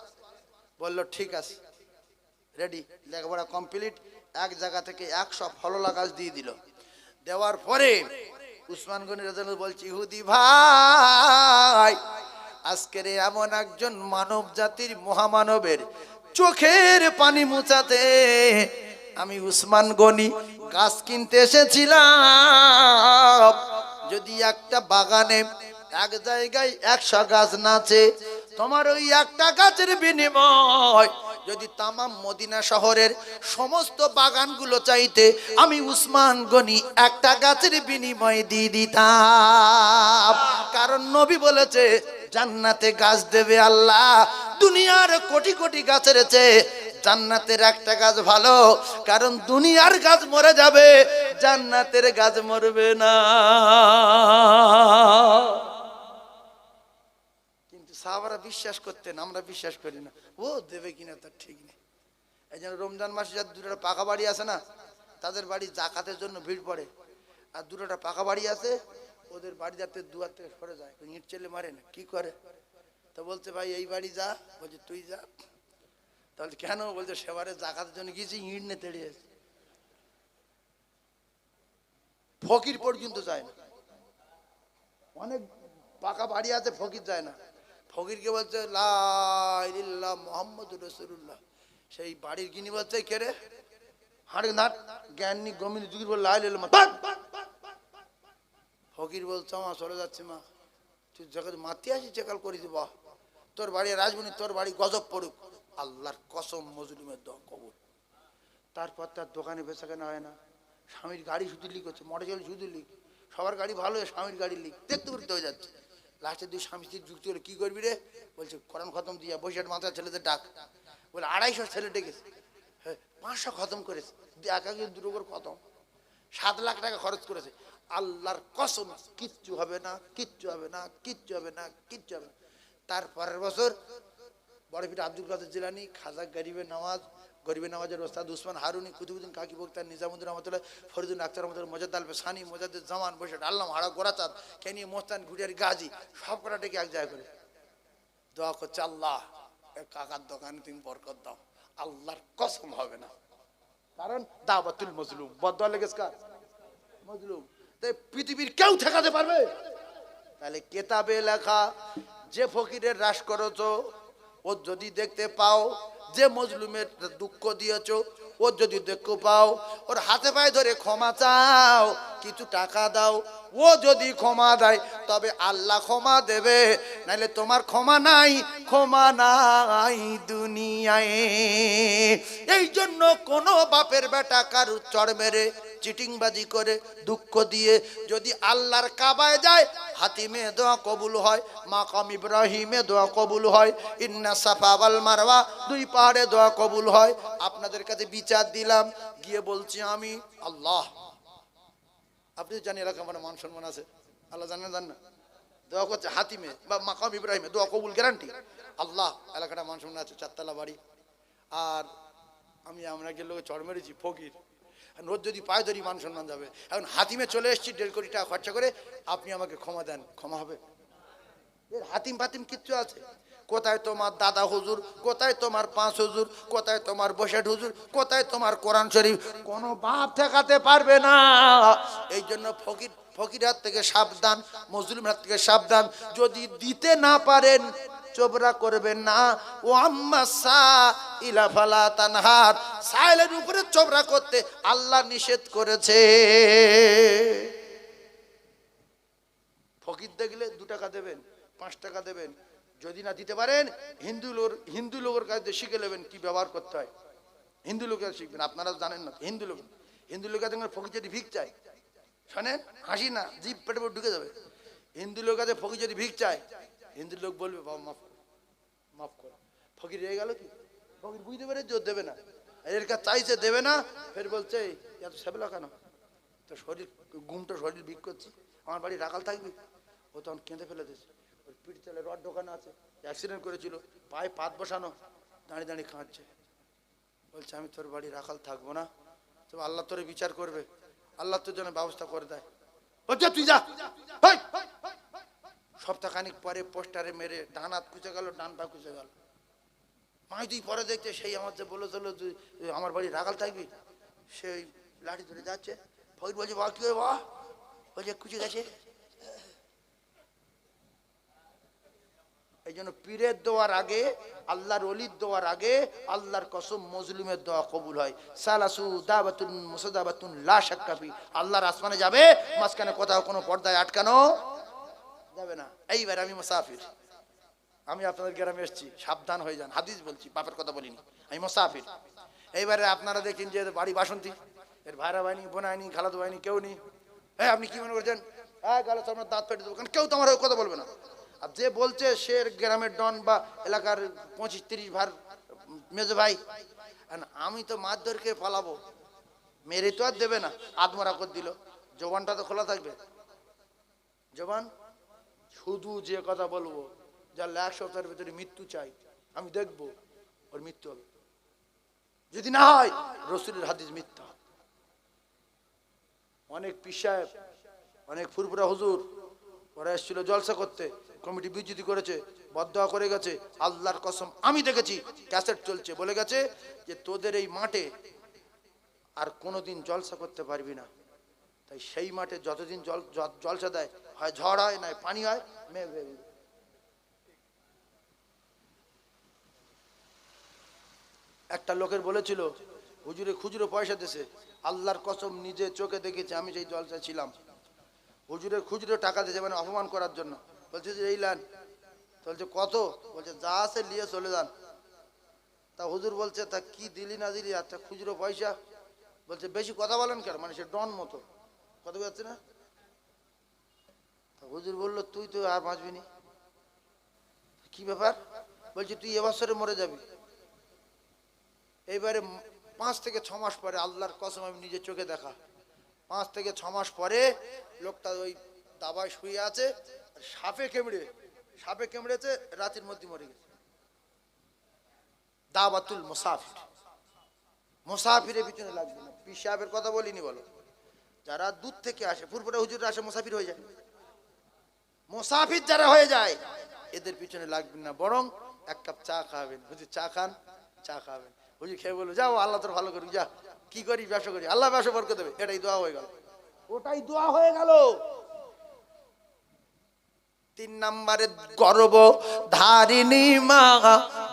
বললো ঠিক আছে, রেডি, লেখাপড়া কমপ্লিট। এক জায়গা থেকে 100 ফলওয়ালা গাছ দিয়ে দিল। দেওয়ার পরে উসমান গনি রাদিয়াল্লাহু বলছি, ইহুদি ভাই, আজকের এমন একজন মানব জাতির মহামানবের চোখের পানি মুছাতে আমি উসমান গনি গাছ কিনতে এসেছিলাম। যদি একটা বাগানে এক জায়গায় 100 গাছ নাচে, তোমার ওই একটা গাছের বিনিময় যদি তামাম মদিনা শহরের সমস্ত বাগানগুলো চাইতে আমি উসমান গনি একটা গাছের বিনিময় দিয়ে দিতাম। কারণ নবী বলেছে জান্নাতে গাছ দেবে আল্লাহ, দুনিয়ার কোটি কোটি গাছের চেয়ে জান্নাতের একটা গাছ ভালো। কারণ দুনিয়ার গাছ মরে যাবে, জান্নাতের গাছ মরবে না। কিন্তু সাহাবারা বিশ্বাস করতেন, আমরা বিশ্বাস করি না। ও দেবে কিনা তার ঠিক নেই। এই জন্য রমজান মাসে যার দুটো পাকা বাড়ি আছে না, তাদের বাড়ি জাকাতের জন্য ভিড় পড়ে। আর দুটোটা পাকা বাড়ি আছে, ওদের বাড়ি যাতে দুয়ার থেকে সরে যায়, ইট চেলে মারে না, কি করে? তো বলছে ভাই এই বাড়ি যা, বলছে তুই যা। তাহলে কেন? বলছে সেবারে জাকাতের জন্য গিয়েছি, ইট নিয়ে তেড়িয়েছে। ফকির পর্যন্ত যায় না। অনেক পাকা বাড়ি আছে, ফকির যায় না। ফকিরকে বলছে লা ইলাহা মুহাম্মাদুর রাসূলুল্লাহ। সেই বাড়ির গিনি বলছে কে রে? হাড়ে নাট জ্ঞানী গমিনী যুগির বল লা ইলাহা। ফকির বলছে আমার চলে যাচ্ছে মা, তুই জগৎ মাতি আসি চেকাল করে দিব। তোর বাড়ি রাজমণি, তোর বাড়ি গজব পড়ুক। আল্লাহর কসম মজলুমের দোয়া কবুল। তারপর তার দোকানে বেচা কেনা হয় না, স্বামীর গাড়ি শুধু লিক হচ্ছে, মোটরসাইকেল শুধু লিক, সবার গাড়ি ভালো, স্বামীর গাড়ি লিক, দেখতে দেখতে হয়ে যাচ্ছে। লাস্টে দুই স্বামী স্ত্রী যুক্তি হলে কি করবি রে? বলছে কোরআন খতম দিয়া বসে মাথায় ছেলেদের ডাক। বলে 250 ছেলে ডেকেছে, 500 খতম করেছে, একা দুটো করে খতম, 7 লাখ টাকা খরচ করেছে। আল্লাহর কসম কিচ্ছু হবে না, কিচ্ছু হবে না, কিচ্ছু হবে না, কিচ্ছু হবে না। তারপরের বছর বড় পীর আব্দুল কাদের জিলানী, খাজা গরিবের নামাজের ওস্তাদ উসমান হারুনি, কুতুবুদ্দিন কাকি বক্তার, নিজামুদ্দিন রহমতুল্লাহ, ফরিদুল আখতার রহমতুল্লাহ, মোজাদ্দ আল সানি, মোজাদ্দ জামান, বসে আল্লাহ হাড়া গোরাচাঁদ, কেনি মোস্তান, ঘুরিয়ার গাজী, সব কটা ডেকে এক জায়গায় করে দোয়া করছে, আল্লাহ কাকার দোকানে তুমি বরকত দাও। আল্লাহর কসম হবে না, কারণ দাওয়াতুল মজলুম, বদদোয়া লেগেছে কার? মজলুম। তাই পৃথিবীর কেউ ঠেকাতে পারবে? তাহলে কেতাবে লেখা যে ফকিরের হ্রাস করেছো, ও যদি দেখতে পাও যে মজলুমের দুঃখ দিয়েছো, ও যদি দেখতে পাও, ওর হাতে পায়ে ধরে ক্ষমা চাও, কিছু টাকা দাও। ও যদি ক্ষমা দেয় তবে আল্লাহ ক্ষমা দেবে, নাইলে তোমার ক্ষমা নাই, ক্ষমা নাই দুনিয়ায়। এই জন্য কোনো বাপের বেটা কারুর চড় মেরে, চিটিংবাজি করে, দুঃখ দিয়ে যদি আল্লাহর কাবায় যায়, হাতিমে দোয়া কবুল হয়, মাকাম ইব্রাহিমে দোয়া কবুল হয়, ইন্না সাফা ওয়াল মারওয়া, 2 পাহাড়ে দোয়া কবুল হয়। আপনাদের কাছে বিচার দিলাম, গিয়ে বলছি আমি আল্লাহ, আপনি জানেন এলাকা আমার মান সম্মান আছে, আল্লাহ জানেন না, দোয়া করছে হাতিমে বা মাকাম ইব্রাহিমে দোয়া কবুল গ্যারান্টি। আল্লাহ এলাকাটা মান সম্মান আছে, 4 তলা বাড়ি, আর আমরা গেলে চড় মেরেছি ফকির, রোজ যদি পায়ে ধরি মান সম্মান যাবে। এখন হাতিমে চলে এসেছি, 1.5 কোটি টাকা খরচা করে, আপনি আমাকে ক্ষমা দেন, ক্ষমা হবে? এর হাতিম ফাতিম কিচ্ছু আছে? কোথায় তোমার দাদা হুজুর, কোথায় তোমার 5 হুজুর, কোথায় তোমার 62 হুজুর, কোথায় তোমার কোরআন শরীফ? কোনো বাপ ঠেকাতে পারবে না। এই জন্য ফকির হাত থেকে সাবধান, মজলুম হাত থেকে সাবধান। যদি দিতে না পারেন চোবরা করবেন না। ও আম্মা ইলা ফালা তানহার, সাইলের উপরে চোবরা করতে আল্লাহ নিষেধ করেছে। ফকির দেখলে 2 টাকা দেবেন, 5 টাকা দেবেন। যদি না দিতে পারেন হিন্দু লোকের কাছে শিখে নেবেন কি ব্যবহার করতে হয়। হিন্দু লোকের শিখবেন, আপনারা জানেন না। হিন্দু লোকের কাছে ফকির যদি ভিক চায়, শোনেন, হাসি না, জিভ পেটে ঢুকে যাবে। হিন্দু লোক কাছে ফকির যদি ভিক চায়, হিন্দু লোক বলবে বাবা মাফ করো। ফকির হয়ে গেল কি? ফকির বুঝতে পারে জোর দেবে না, এর কাছে চাইছে দেবে না, ফের বলছে এত সেবেলা কেন? তো শরীর ঘুমটা শরীর ভিক করছি, আমার বাড়ি রাখাল থাকবি। ও তখন কেঁদে ফেলে দিয়েছে, ওর পিঠ তলে রড ঢোকানো আছে, অ্যাক্সিডেন্ট করেছিল, পায়ে পাত বসানো, দাঁড়িয়ে দাঁড়িয়ে কাঁদছে। বলছে আমি তোর বাড়ি রাখাল থাকবো না, তবে আল্লাহ তোরে বিচার করবে, আল্লাহ তোর জন্য ব্যবস্থা করে দেয়। বলছে তুই যা। সপ্তাহখানিক পরে পোস্টারে মেরে ডান হাত কুচে গেল, ডান পা কুচে গেল। মাই তুই পরে দেখছে সেই আমার যে বলে চলো তুই আমার বাড়ি রাখাল থাকবি, সেই লাঠি ধরে যাচ্ছে। ফকির বলছে বাবা কি হবে? বাবা বলছে কুচে গেছে। এই জন্য পীরের দোয়ার আগে, আল্লাহর ওলির দোয়ার আগে আল্লাহর কসম মজলুমের দোয়া কবুল হয়। সালাসু দাওয়াতুন মুসাদাবাতুন লা শাক্কা ফি। আল্লাহর আসমানে যাবে, মাঝখানে কোথাও কোনো পর্দায় আটকানো যাবে না। এইবার আমি মুসাফির, আমি আপনাদের গ্রামে এসেছি, সাবধান হয়ে যান, হাদিস বলছি, বাপের কথা বলিনি, আমি মুসাফির। এইবারে আপনারা দেখেন যে বাড়ি বাসন্তী, এর ভাইরা ভাইনি, বোনাইনি, খালাদু ভাইনি, কেউ নেই। হ্যাঁ, আপনি কি মনে করছেন? হ্যাঁ, গালে তো আপনার দাঁত পেটে দেবো, কারণ কেউ তো আমার কথা বলবে না। আর যে বলছে সে গ্রামের ডন বা এলাকার 25-30 ভার মেজো ভাই, আমি তো মারধরকে পালাবো, মেরে তো আর দেবে না, আত্মরা করে দিল, জবানটা তো খোলা থাকবে। জবান শুধু যে কথা বলবো, যার 1 সপ্তাহের ভিতরে মৃত্যু চাই, আমি দেখবো ওর মৃত্যু হবে, যদি না হয় রসুলের হাদিস মিথ্যা। অনেক পীর সাহেব, অনেক ফুরফুরা হুজুর, ওরা এসেছিল জলসা করতে, কমিটি বিচ্যুতি করেছে, বদদোয়া করে গেছে। আল্লাহর কসম আমি দেখেছি, ক্যাসেট চলছে, বলে গেছে যে তোদের এই মাঠে আর কোনোদিন জলসা করতে পারবি না। তাই সেই মাঠে যতদিন জলসা দেয়, হয় ঝড় হয়, নয় পানি হয়, একটা লোকের বলেছিল হুজুরে খুচরো পয়সা দিছে, আল্লাহর কসম নিজে চোখে দেখেছি, আমি সেই জলসা ছিলাম। হুজুরের খুচরো টাকা দিয়েছে, মানে অপমান করার জন্য। বলছে যে এই লান, বলছে কত? বলছে যা আছে নিয়ে চলে যান। তা হুজুর বলছে তা কি দিলি না দিলি? আচ্ছা খুচরো পয়সা। বলছে বেশি কথা বলেন কেন, মানে সে ডন মতো কথা বলছে না। তা হুজুর বললো তুই তো আর বাঁচবি নি। কি ব্যাপার? বলছে তুই এবছরে মরে যাবি। এইবারে 5 থেকে 6 মাস পরে, আল্লাহর কসম আমি নিজের চোখে দেখা, 5 থেকে 6 মাস পরে লোকটা ওই দাবায় শুয়ে আছে, সাপে কামড়েছে, রাতের মধ্যে মরে গেছে। দাওয়াতুল মুসাফির, মুসাফিরের পিছনে লাগবে না। পীর সাহেবের কথা বলিনি, বলো যারা দূর থেকে আসে, ফুরফুরা হুজুররা আসে, মুসাফির হয়ে যায়। মুসাফির যারা হয়ে যায় এদের পিছনে লাগবেন না, বরং 1 কাপ চা খাবেন। হুজুর চা খান, চা খাবেন। হুজুর খেয়ে বলবো যাও আল্লাহ তোর ভালো করুক, যা কি করি ব্যবসা করি, আল্লাহ ব্যবসা বরকত দেবে। এটাই দোয়া হয়ে গেল, ওটাই দোয়া হয়ে গেল। 3 নম্বরে গর্ব ধারিণী মা,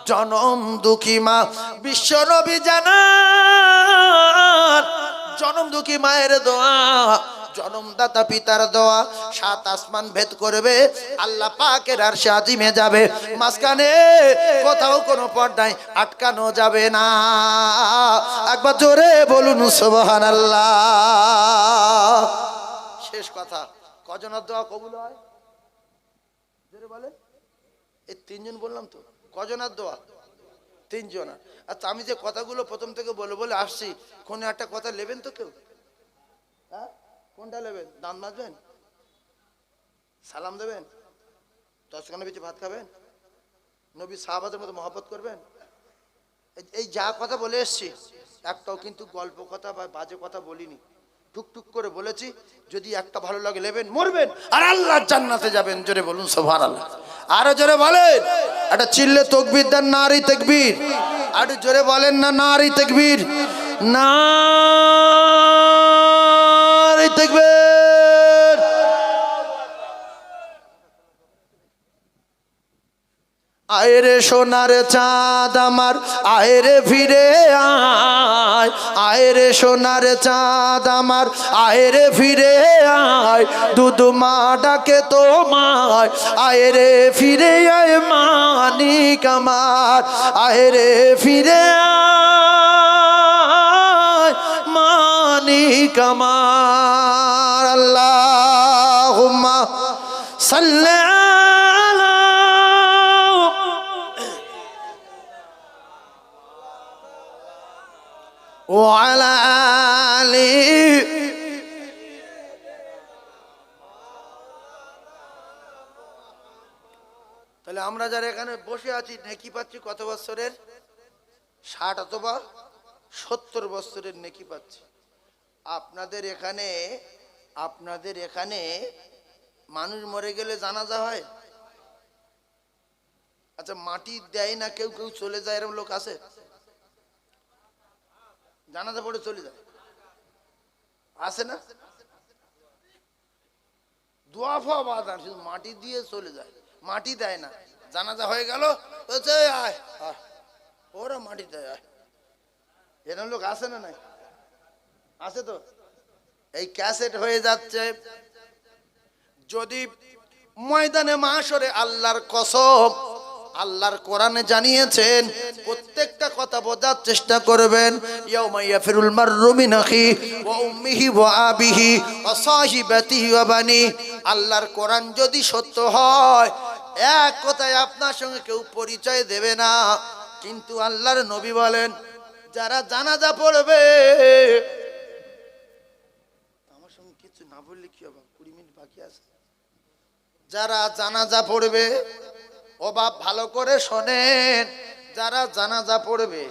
জনম দুঃখী মা, বিশ্ব নবী জানান জনম দুঃখী মায়ের দোয়া, জনমদাতা পিতার দোয়া 7 আসমান ভেদ করবে, আল্লাহ পাকের আরশে আজিমে যাবে, মাঝখানে কোথাও কোনো পর্দায় আটকানো যাবে না। একবার জোরে বলুন সুবহানাল্লাহ। শেষ কথা, কজনের দোয়া কবুল হয় জোরে বলে? এই 3 জন বললাম তো, কজনের দোয়া? 3 জনের। আচ্ছা আমি যে কথাগুলো প্রথম থেকে বলে বলে আসছি, কোন একটা কথা নেবেন তো কেউ? হ্যাঁ, কোনটা নেবেন? দাঁত মাজবেন, সালাম দেবেন, 10 খানা বেশি ভাত খাবেন, নবী সাহাবাদের মতো মহব্বত করবেন। এই যা কথা বলে এসছি, একটাও কিন্তু গল্প কথা বা বাজে কথা বলিনি, টুকটুক করে বলেছি। যদি একটা ভালো লাগে নেবেন, মরবেন, আর আল্লাহর জান্নাতে যাবেন। জোরে বলুন সুবহানাল্লাহ। আরো জোরে বলেন, একটা চিল্লে তাকবীর দেন, নারী তাকবীর। আরো জোরে বলেন না, নারী তাকবীর, নারী তাকবীর। আয় রে সোনার চাঁদ আমার, আয় রে ফিরে আয়, আয় রে সোনার চাঁদ আমার, আয় রে ফিরে আয়, দুধু মা ডাকে তোমায়, আয় রে ফিরে আয় মানিক আমার, আয় রে ফিরে আয় মানিক আমার। আল্লাহুম্মা সাল্লি ওয়ালা আলি। তাহলে আমরা যারা এখানে বসে আছি নেকি পাচ্ছি কত বছরের? 60 অথবা 70 বছরের নেকি পাচ্ছি। আপনাদের এখানে মানুষ মরে গেলে জানাজা হয়? আচ্ছা মাটি দেয় না, কেউ কেউ চলে যায়, এরকম লোক আছে? জানাজা পড়ে চলে যায়, আছে না? দোয়া ফোয়া বাদান, শুধু মাটি দিয়ে চলে যায়, মাটি দেয় না। জানাজা হয়ে গেল, বলছে আয় আয়, ওরা মাটি দেয় আয়। এরকম লোক আছে না নাই? আছে তো। এই ক্যাসেট হয়ে যাচ্ছে। যদি ময়দানে মাশরে আল্লাহর কসম, আল্লাহর কোরআনে জানিয়েছেন, প্রত্যেকটা কথা বোঝার চেষ্টা করবেন। ইয়াউমা ইয়াফিরুল মাররু মিন আখি ওয়া উম্মিহি ওয়া আবিহি ওয়া সাহিবাতিহি ওয়া বানি। আল্লাহর কোরআন যদি সত্য হয়, এক কথায় আপনার সঙ্গে কেউ পরিচয় দেবে না। কিন্তু আল্লাহর নবী বলেন, যারা জানাজা পড়বে, আমার সঙ্গে কিছু না বললে কি হবে, 20 মিনিট বাকি আছে। যারা জানাজা পড়বে, ও বাপ ভালো করে শোনেন, যারা জানাজা পড়বে,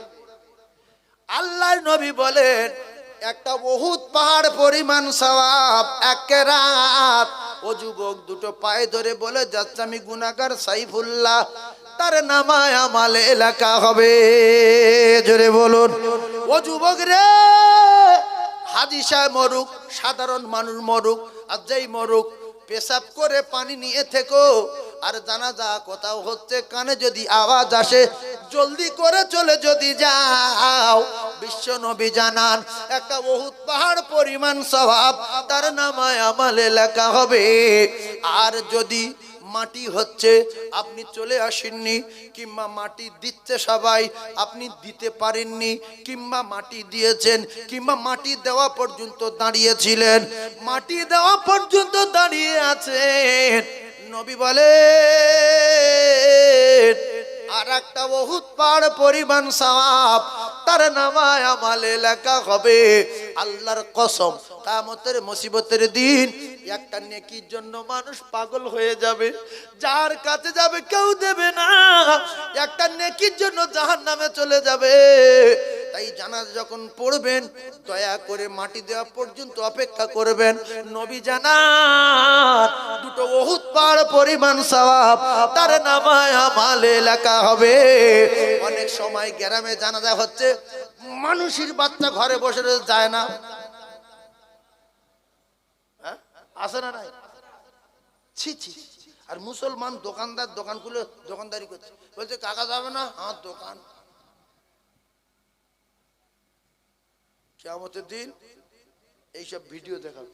আল্লাহর নবী বলেন একটা উহুদ পাহাড় পরিমাণ সওয়াব এক রাত। ও যুবক দুটো পায়ে ধরে বলে যাচ্ছে, আমি গুনাহগার সাইফুল্লাহ, তার নামায় আমালে লেখা হবে। জোরে বলুন। ও যুবক রে, হাজী সাহেব মরুক, সাধারণ মানুষ মরুক, আর যেই মরুক, পেশাব করে পানি নিয়ে থেকো, আর জানাজা কোথাও হচ্ছে, কানে যদি আওয়াজ আসে, জলদি করে চলে যদি যাও। বিশ্ব নবী জানান একটা উহুদ পাহাড় পরিমাণ সওয়াব তার নামায় আমালে লেখা হবে। আর যদি মাটি হচ্ছে, আপনি চলে আসেননি, কিংবা মাটি দিচ্ছে সবাই, আপনি দিতে পারেননি, কিংবা মাটি দিয়েছেন, কিংবা মাটি দেওয়া পর্যন্ত দাঁড়িয়েছিলেন, মাটি দেওয়া পর্যন্ত দাঁড়িয়ে আছেন, নবী বলেন আর একটা উহুদ পাহাড় পরিমাণ সওয়াব তার নামায় আমালে লেখা হবে। আল্লাহর কসম, কিয়ামতের মুসিবতের দিন একটা নেকির জন্য মানুষ পাগল হয়ে যাবে, যার কাছে যাবে কেউ দেবে না, একটা নেকির জন্য জাহান্নামে চলে যাবে। তাই জানাজা যখন পড়বেন, দয়া করে মাটি দেওয়া পর্যন্ত অপেক্ষা করবেন। নবী জানান দুটো উহুদ পাহাড় পরিমাণ সওয়াব তার নামায় আমালে লেখা হবে। অনেক সময় গ্রামে জানাজা হচ্ছে, মানুষের বাচ্চা ঘরে বসে যায় না, আছে না নাই? ছি ছি। আর মুসলমান দোকানদার দোকান খুলে দোকানদারি করছে, বলছে কাকা যাবে না আমার দোকান। কিয়ামতের দিন এইসব ভিডিও দেখাবে।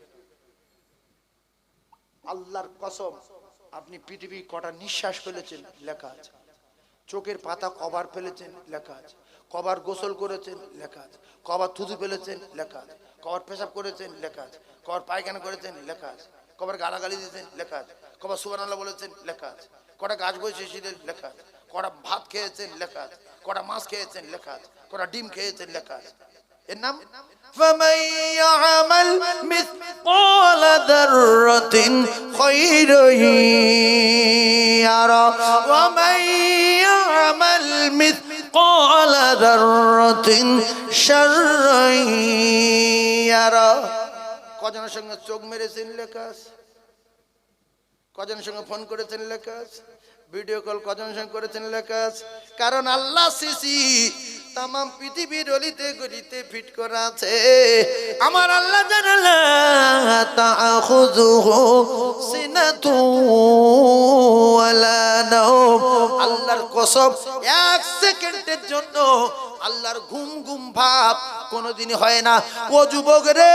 আল্লাহর কসম, আপনি পৃথিবী কটা নিঃশ্বাস ফেলেছেন লেখা আছে, চোখের পাতা কবার ফেলেছেন লেখা আছে, কবার গোসল করেছেন লেখা আছে, কবার থুতু ফেলেছেন লেখা আছে, কবার পেশাব করেছেন লেখা আছে, কবার পায়খানা করেছেন লেখা আছে, কবার গালাগালি দিয়েছেন লেখা আছে, কবার সুবহানাল্লাহ বলেছেন লেখা আছে, কটা গাছ বসিয়েছিলেন লেখা আছে, কটা ভাত খেয়েছেন লেখা আছে, কটা মাছ খেয়েছেন লেখা আছে, কটা ডিম খেয়েছেন লেখা আছে। এর নাম فمن يعمل مثقال ذرة خيرا يره ومن يعمل مثقال ذرة شرا يره। কজনের সঙ্গে চোখ মেরেছেন লেখা আছে, কজনের সঙ্গে ফোন করেছেন লেখা আছে, ভিডিও কল কজনের সঙ্গে করেছেন লেখা আছে। কারণ আল্লাহ সিসি তাম পৃথিবীর অলিতে গলিতে ফিট করা আছে। আমার আল্লাহ জানালা তাখুযুহু সিনাতু ওয়ালা নাওম। আল্লাহর কসম, এক সেকেন্ডের জন্য আল্লাহর ঘুম ঘুম ভাব কোনোদিনই হয় না। ও যুবক রে,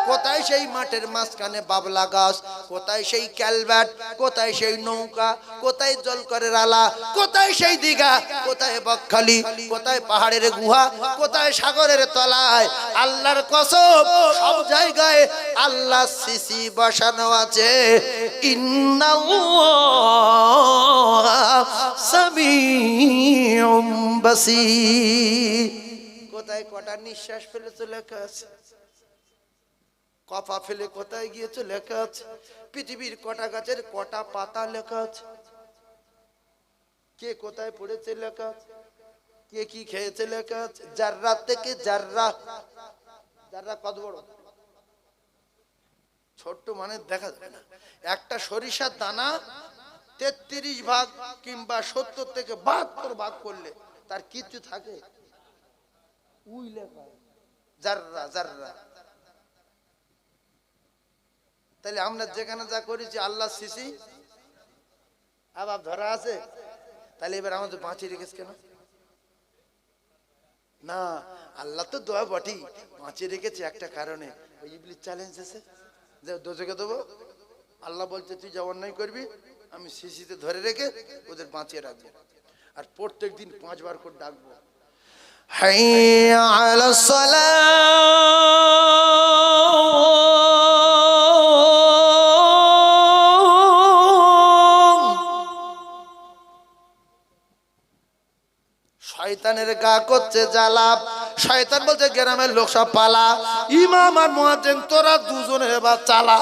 কোথায় সেই মাঠের মাঝখানে বাবলা গাছ, কোথায় সেই ক্যালভার্ট, কোথায় সেই নৌকা, কোথায় জলকরের আলা, কোথায় সেই দিঘা, কোথায় বকখালি, কোথায় পাহাড়ের গুহা, কোথায় সাগরের তলায়। আল্লাহর কসম, সব জায়গায় আল্লাহ সিসি বসানো আছে। ইন্নাল্লাহ সামিউম বাসীর। কোথায় কটা নিঃশ্বাস ফেলেছে লেখা আছে, কফা ফেলে কোথায় গিয়েছে লেখা আছে, পৃথিবীর কটা গাছের কটা পাতা লেখা আছে, কে কোথায় পড়েছে লেখা আছে, কে কি খেয়েছে লেখা আছে। জাররা থেকে জাররা, জাররা কত বড় ছোট্ট মানে দেখা যায় না। একটা সরিষার দানা 33 ভাগ কিংবা 70 থেকে 72 ভাগ করলে তার কিছু থাকে, উই লেখা জাররা জাররা। তাহলে আমরা যেখানে যা করেছি আল্লাহ সিসি আবার ধরা আছে, তাহলে এবার আমাদের বাঁচিয়ে রেখেছে কেন? না, আল্লাহ তো দোয়া বটি, বাঁচিয়ে রেখেছে একটা কারণে, ওই ইবলিস চ্যালেঞ্জ আছে যে দোজখে দেবো। আল্লাহ বলছে তুই যা অন্যায় করবি আমি সিসিতে ধরে রেখে ওদের বাঁচিয়ে রাখবো, আর প্রত্যেক দিন 5 বার করে ডাকবো, হাইয়া আলাস সালাহ। শয়তানের গা করছে জ্বালা। শয়তান বলছে গ্রামের লোক সব পালা, ইমাম আর মুয়াজ্জিন তোরা দুজনে এবার চালা।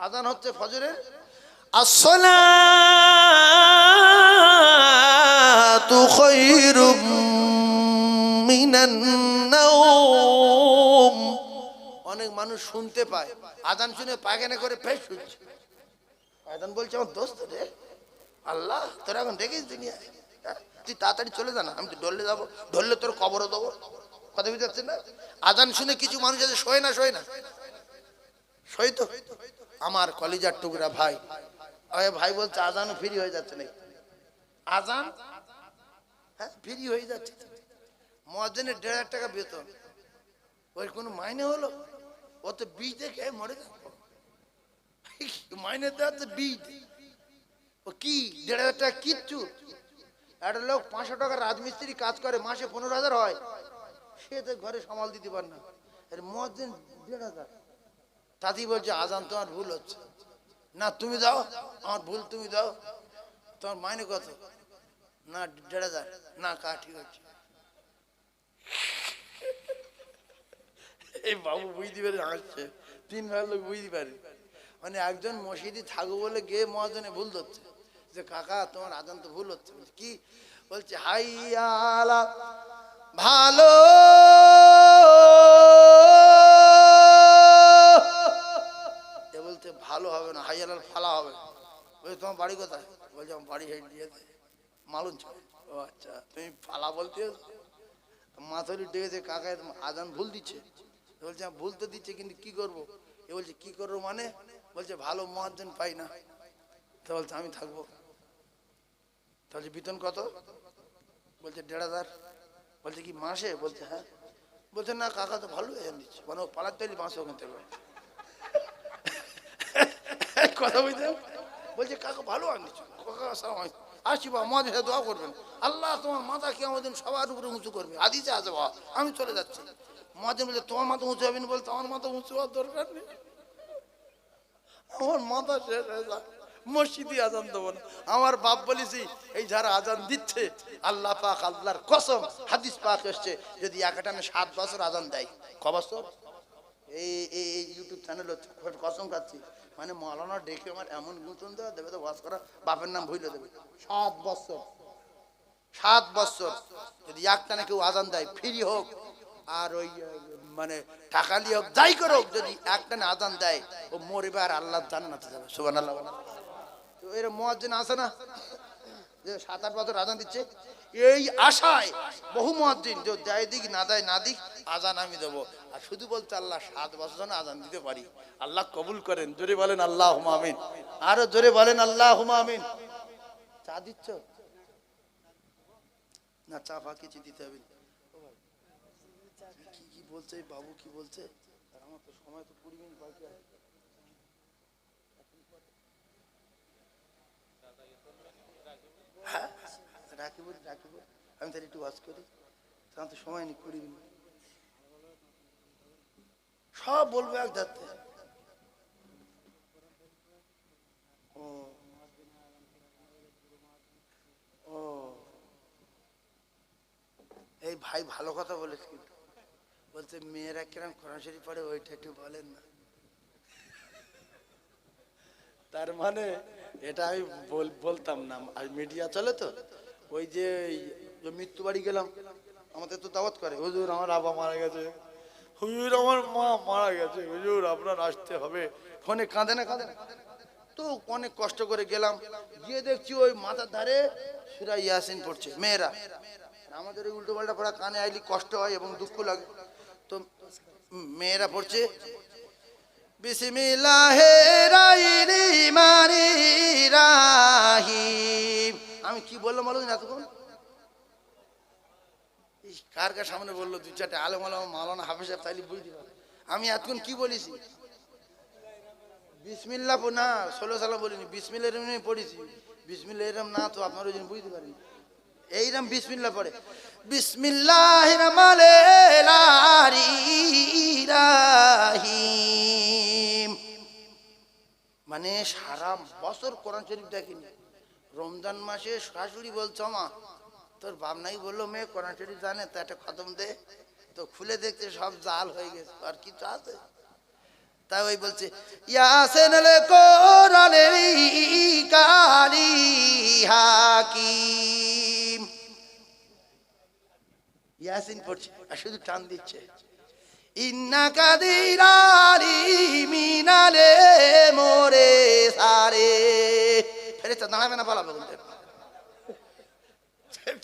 আজান হচ্ছে ফজরের, আসসালাতু খায়রুম মিনান নাওম। অনেক মানুষ শুনতে পায়, আজান শুনে পায়খানা করে ফেস শুনছে। আজান বলছে আমার দোস্ত রে, আল্লাহ তোরা এখন দেখেছিস দুনিয়া, তুই তাড়াতাড়ি চলে যা না, আমি তো ধরলে যাবো, ধরলে তোর কবরও দেবো। কথা বুঝতে পারছেন না? আজান শুনে কিছু মানুষ আছে শোয় না, শোয় না, শোয় তো। আমার কলিজার টুকরা ভাই, আরে ভাই বলছে আজানও ফ্রি হয়ে যাচ্ছে নাকি? আজান হ্যাঁ ফ্রি হয়ে যাচ্ছে। মুয়াজ্জিনের 1,500 টাকা বেতন, ওই কোনো মাইনে হলো? ও তো বীজ দেখে মরে যাবে, মাইনে দেওয়া বীজ। ও কি 1,500 টাকা কিচ্ছু? একটা লোক 500 টাকা রাজমিস্ত্রি কাজ করে, মাসে 15,000 হয়, সে তো ঘরে সামাল দিতে পারে না, এর মুয়াজ্জিন 1,500। তাতেই বলছে আজান তোমার ভুল হচ্ছে না, তুমি দাও, আমার ভুল তুমি দাও, তোমার মাইনে কত? না 1,500। না কা ঠিক আছে। এই বাবু বুঝতে পারে হাসছে, 3 ভাই লোক বুঝতে পারে, মানে একজন মসজিদে থাকবো বলে গিয়ে মুয়াজ্জিনে ভুল ধরছে যে কাকা তোমার আজান তো ভুল হচ্ছে। কি বলছে? হাইয়া আলা ভালো এ বলতে ভালো হবে না, হাইয়া আলাল ফালা হবে। বলছে তোমার বাড়ি কোথায়? বলছে আমার বাড়ি হেড দিয়ে মালুন। ও আচ্ছা, তুমি ফালা বলতে মাথরি ডেকেছে, কাকা আজান ভুল দিচ্ছে। বলছে ভুল তো দিচ্ছে, কিন্তু কি করবো? এ বলছে কি করবো মানে? বলছে ভালো মুয়াজ্জিন পাই না। তো বলছে আমি থাকবো। তাহলে বেতন কত? বলছে 1,500। বলছে কি মাসে? বলছে হ্যাঁ। বলছে না কাকা তো ভালো আজান দিচ্ছে, মানে ও পালার তৈরি মাসে ওখান থেকে কথা বুঝতে। বলছে কাকা ভালো আজান দিচ্ছে, কাকা আসসালামু আলাইকুম, আসি বা আমাদের সাথে দোয়া করবেন, আল্লাহ তোমার মাথা কি আমাদের সবার উপরে উঁচু করবে, হাদিসে আছে বাবা, আমি চলে যাচ্ছি। মুয়াজ্জিন বলছে তোমার মাথা উঁচু হবে না? বলতে আমার মাথা উঁচু হওয়ার দরকার নেই, আমার মাথা শেষ হয়ে যায়, মসজিদে আজান দেবো না। আমার বাপ বলেছি এই যারা আজান দিচ্ছে, আল্লাহ পাক, আল্লাহর কসম, হাদিস পাক এসছে, যদি একাটানে 7 বছর আজান দেয়, ক বছর? এই এই ইউটিউব চ্যানেল কসম খাচ্ছি, মানে মৌলানা ডেকে আমার এমন গুঁতন দেওয়া দেবে তো ওয়াজ করা, বাপের নাম ভুলে দেবে। 7 বছর, 7 বছর যদি একটানে কেউ আজান দেয়, ফ্রি হোক আর ওই মানে টাকালি হোক, যাই করুক, যদি একটানে আজান দেয়, ও মরবে আর আল্লাহর জান্নাতে যাবে। সুবহানাল্লাহ। তো এর মুয়াজ্জিন আছে না যে 7-8 বছর আজান দিচ্ছে, এই আশায় বহু মুয়াজ্জিন যে দেয় দিক না দেয় না দিক, আজান আমি দেবো। আর শুধু বলতে আল্লাহ 7 বছর যেন আজান দিতে পারি, আল্লাহ কবুল করেন। জোরে বলেন আল্লাহুম্মা আমিন, আরো জোরে বলেন আল্লাহুম্মা আমিন। চা দিচ্ছ না? চা ফা কিছু দিতে হবে? কি কি বলছে বাবু, কি বলছে? আমার তো সময় তো 20 মিনিট বাকি আছে। হ্যাঁ রাখিব রাখিব, আমি তাহলে একটু ওয়াজ করি, তাহলে তো সময় নেই 20 মিনিট, সব বলবো এক ধাতে। ও ও এই ভাই ভালো কথা বলেছে, কিন্তু বলছে মেয়েরা কিরম কোরআন শরীফ পড়ে ওইটা একটু বলেন না। তার মানে এটা আমি বলতাম না, আর মিডিয়া চলে তো, ওই যে মৃত্যু বাড়ি গেলাম, আমাদের তো দাওয়াত করে, হুজুর আমার বাবা মারা গেছে, হুজুর আমার মা মারা গেছে, হুজুর আপনার আসতে হবে। ফোনে কাঁদে না, কাঁদে না, তো অনেক কষ্ট করে গেলাম, গিয়ে দেখছি ওই মাথার ধারে সূরা ইয়াসিন পড়ছে মেয়েরা। আমাদের ওই উল্টো পাল্টা পড়া কানে আইলি কষ্ট হয় এবং দুঃখ লাগে। তো মেয়েরা পড়ছে বিসমিল্লাহির রহমানির রহিম। আমি কি বললাম বলো না তখন? কার কার সামনে বললো? দুই চারটে আলেম আলম মাওলানা হাফেজ সাহেব তাইলে বুঝতে পারে আমি এতক্ষণ কি বলেছি। বিসমিল্লাহ না 16 সালে বলিনি, বিসমিল্লাহ এরম পড়েছি। বিসমিল্লাহ এরম না তো আপনার ওই জন্য বুঝতে পারেন। এইরকম বিসমিল্লাহ পড়ে, বিসমিল্লাহির রহমানির রহিম। মানে সারা বছর কোরআন শরীফ দেখেনি, রমজান মাসে শাশুড়ি বলছো মা তোর বাপ নাই বললো মেয়ে কোরআন শরীফ জানে তো একটা খতম দে, তো খুলে দেখতে সব জাল হয়ে গেছে, আর কিছু আছে? তাই ওই বলছে ইয়াসিন আল কোরআনের কালি হাকিম, ইয়াসিন পড়ছে আর শুধু টান দিচ্ছে ইন্না কাদিরালি মিনালে মোরে সারে। ফেরেশতা দাঁড়াবে না পালাবে বলতে,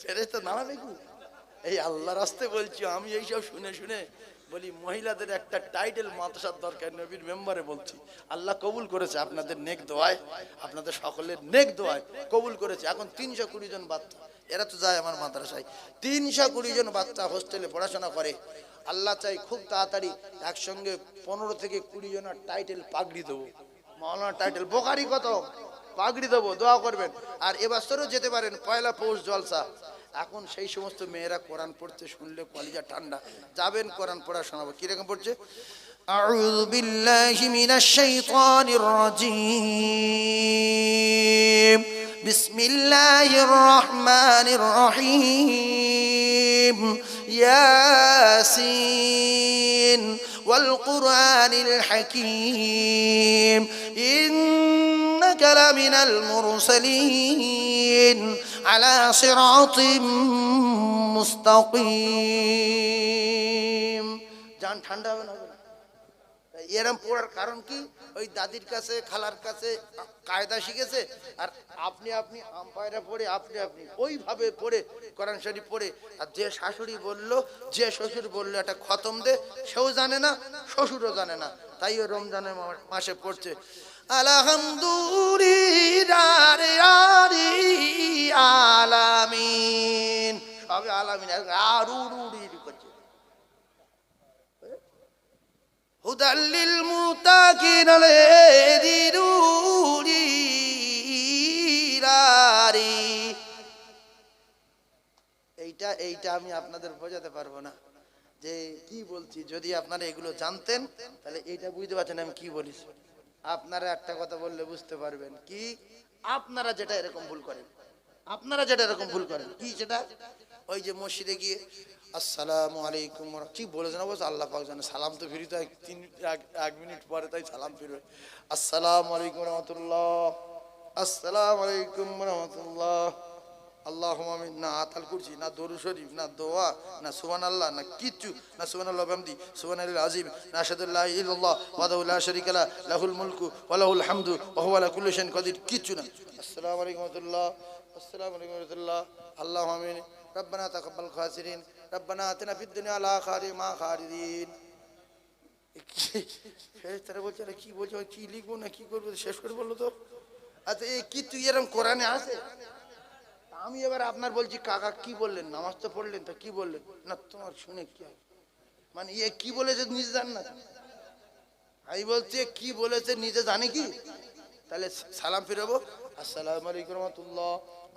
ফেরেশতা দাঁড়াবে কি? এই আল্লাহর রাস্তে বলছি আমি, এইসব শুনে শুনে বলি মহিলাদের একটা টাইটেল মাদ্রাসার দরকার, নবীর মেম্বারে বলছি। আল্লাহ কবুল করেছে আপনাদের নেক দোয়ায়, আপনাদের সকলের নেক দোয়ায় কবুল করেছে। এখন 320 জন বাচ্চা, এরা তো যায় আমার মাদ্রাসায়, 320 জন বাচ্চা হোস্টেলে পড়াশোনা করে। আল্লাহ চাই খুব তাড়াতাড়ি একসঙ্গে 15 থেকে 20 জনের টাইটেল পাগড়ি দেবো, মাওলানা টাইটেল, বোখারি কত পাগড়ি দেবো, দোয়া করবেন। আর এবছরও যেতে পারেন, পয়লা পৌষ জলসা। এখন সেই সমস্ত মেয়েরা কোরআন পড়তে শুনলে কলিজা ঠান্ডা, যাবেন কোরআন পড়া শোনাবো। কিরকম পড়ছে? আউযু বিল্লাহি মিনাশ শাইতানির রাজীম, বিসমিল্লাহির রহমানির রহিম, ইয়াসিন ওয়াল কুরআনিল হাকীম, ইন্নাকা লামিনাল মুরসালিন আলা সিরাতিম মুস্তাকিম। জান ঠান্ডা হবে না? এরম পড়ার কারণ কি? ওই দাদির কাছে খালার কাছে কায়দা শিখেছে, আর আপনি আম্পায়রা পড়ে আপনি ওইভাবে পড়ে কোরআন শরীফ পড়ে। আর যে শাশুড়ি বলল, যে শ্বশুর বললো একটা খতম দে, সেও জানে না, শ্বশুরও জানে না। তাই ও রমজানের মাসে পড়ছে আলামিন, সবে আলামিন করছে। হুদাল্লিল মুতাকিন এইটা আমি আপনাদের বোঝাতে পারবো না যে কি বলছি। যদি আপনারা এগুলো জানতেন তাহলে এইটা বুঝতে পারছেন আমি কি বলিস। আপনারা একটা কথা বললে বুঝতে পারবেন কি, আপনারা যেটা এরকম ভুল করেন, কি সেটা? ওই যে মসজিদে গিয়ে আসসালামু আলাইকুম কি বলেছেন অবশ্য আল্লাহ পাক জানে, সালাম তো ফিরি তো এক মিনিট পরে, তাই সালাম ফিরবে। আসসালামু আলাইকুম রহমতুল্লাহ, আসসালামু আলাইকুম রহমতুল্লাহ, আল্লাহুম্মা আমিন। না আতাল কুরসি, না দরুদ শরীফ, না দোয়া, না সুবহানাল্লাহ, না কিচ্ছু, না সুবহানাল্লাহ বিহামদি, সুবহানাল্লাহিল আযীম, না আশহাদু আল্লা ইলাহা ইল্লাল্লাহ ওয়াহদাহু লা শারীকা লাহু লাহুল মুলকু ওয়া লাহুল হামদু ওয়া হুয়া আলা কুল্লি শাইইন কাদির, কিচ্ছু না। আসসালামু আলাইকুম রাহমাতুল্লাহ, আসসালামু আলাইকুম রাহমাতুল্লাহ, আল্লাহুম্মা আমিন, রব্বানা তাকাব্বাল খাসিরিন, রব্বানা আতিনা ফিদ দুনিয়া আলা খারি মা খারিদিন। ফেরেশতারা বলছে আরে কি বলছো, কি লিখবো না কি করবো, শেষ করে বললো তো। আচ্ছা এই কি তুই এরকম কোরআনে আছে? আমি এবার আপনার বলছি কাকা কি বললেন, নামাজ তো পড়লেন, তো কি বললেন? না তোমার শুনে কি হয়, মানে ইয়ে কি বলেছে নিজে জান না? আমি বলছি কি বলেছে নিজে জানে কি? তাহলে সালাম ফিরাবো, আসসালামু আলাইকুম রহমতুল্লাহ,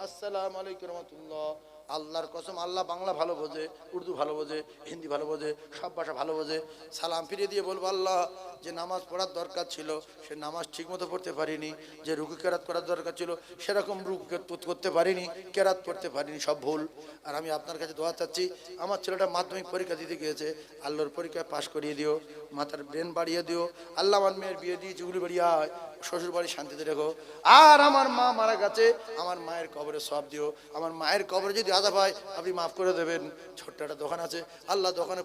আসসালামু আলাইকুম রহমতুল্লাহ। আল্লাহর কসম, আল্লাহ বাংলা ভালো বোঝে, উর্দু ভালো বোঝে, হিন্দি ভালো বোঝে, সব ভাষা ভালো বোঝে। সালাম ফিরিয়ে দিয়ে বলবো আল্লাহ যে নামাজ পড়ার দরকার ছিল সে নামাজ ঠিক মতো পড়তে পারিনি, যে রুকু কেরাত করার দরকার ছিল সেরকম রুকু করতে পারিনি, কেরাত করতে পারিনি, সব ভুল। আর আমি আপনার কাছে দোয়া চাচ্ছি, আমার ছেলেটা মাধ্যমিক পরীক্ষা দিতে গিয়েছে, আল্লাহর পরীক্ষায় পাশ করিয়ে দিও, মাথার ব্রেন বাড়িয়ে দিও। আল্লাহ আমার মেয়ের বিয়ে দিয়ে চুগলি বাড়িয়ে আয়, শ্বশুর বাড়ি শান্তিতে রেখো। আর আমার মা মারা গেছে, আমার মায়ের কবরে সব দিও। আমার মায়ের কবরে যদি আজাব হয় আপনি মাফ করে দেবেন। ছোট্ট একটা দোকান আছে, আল্লাহ দোকানে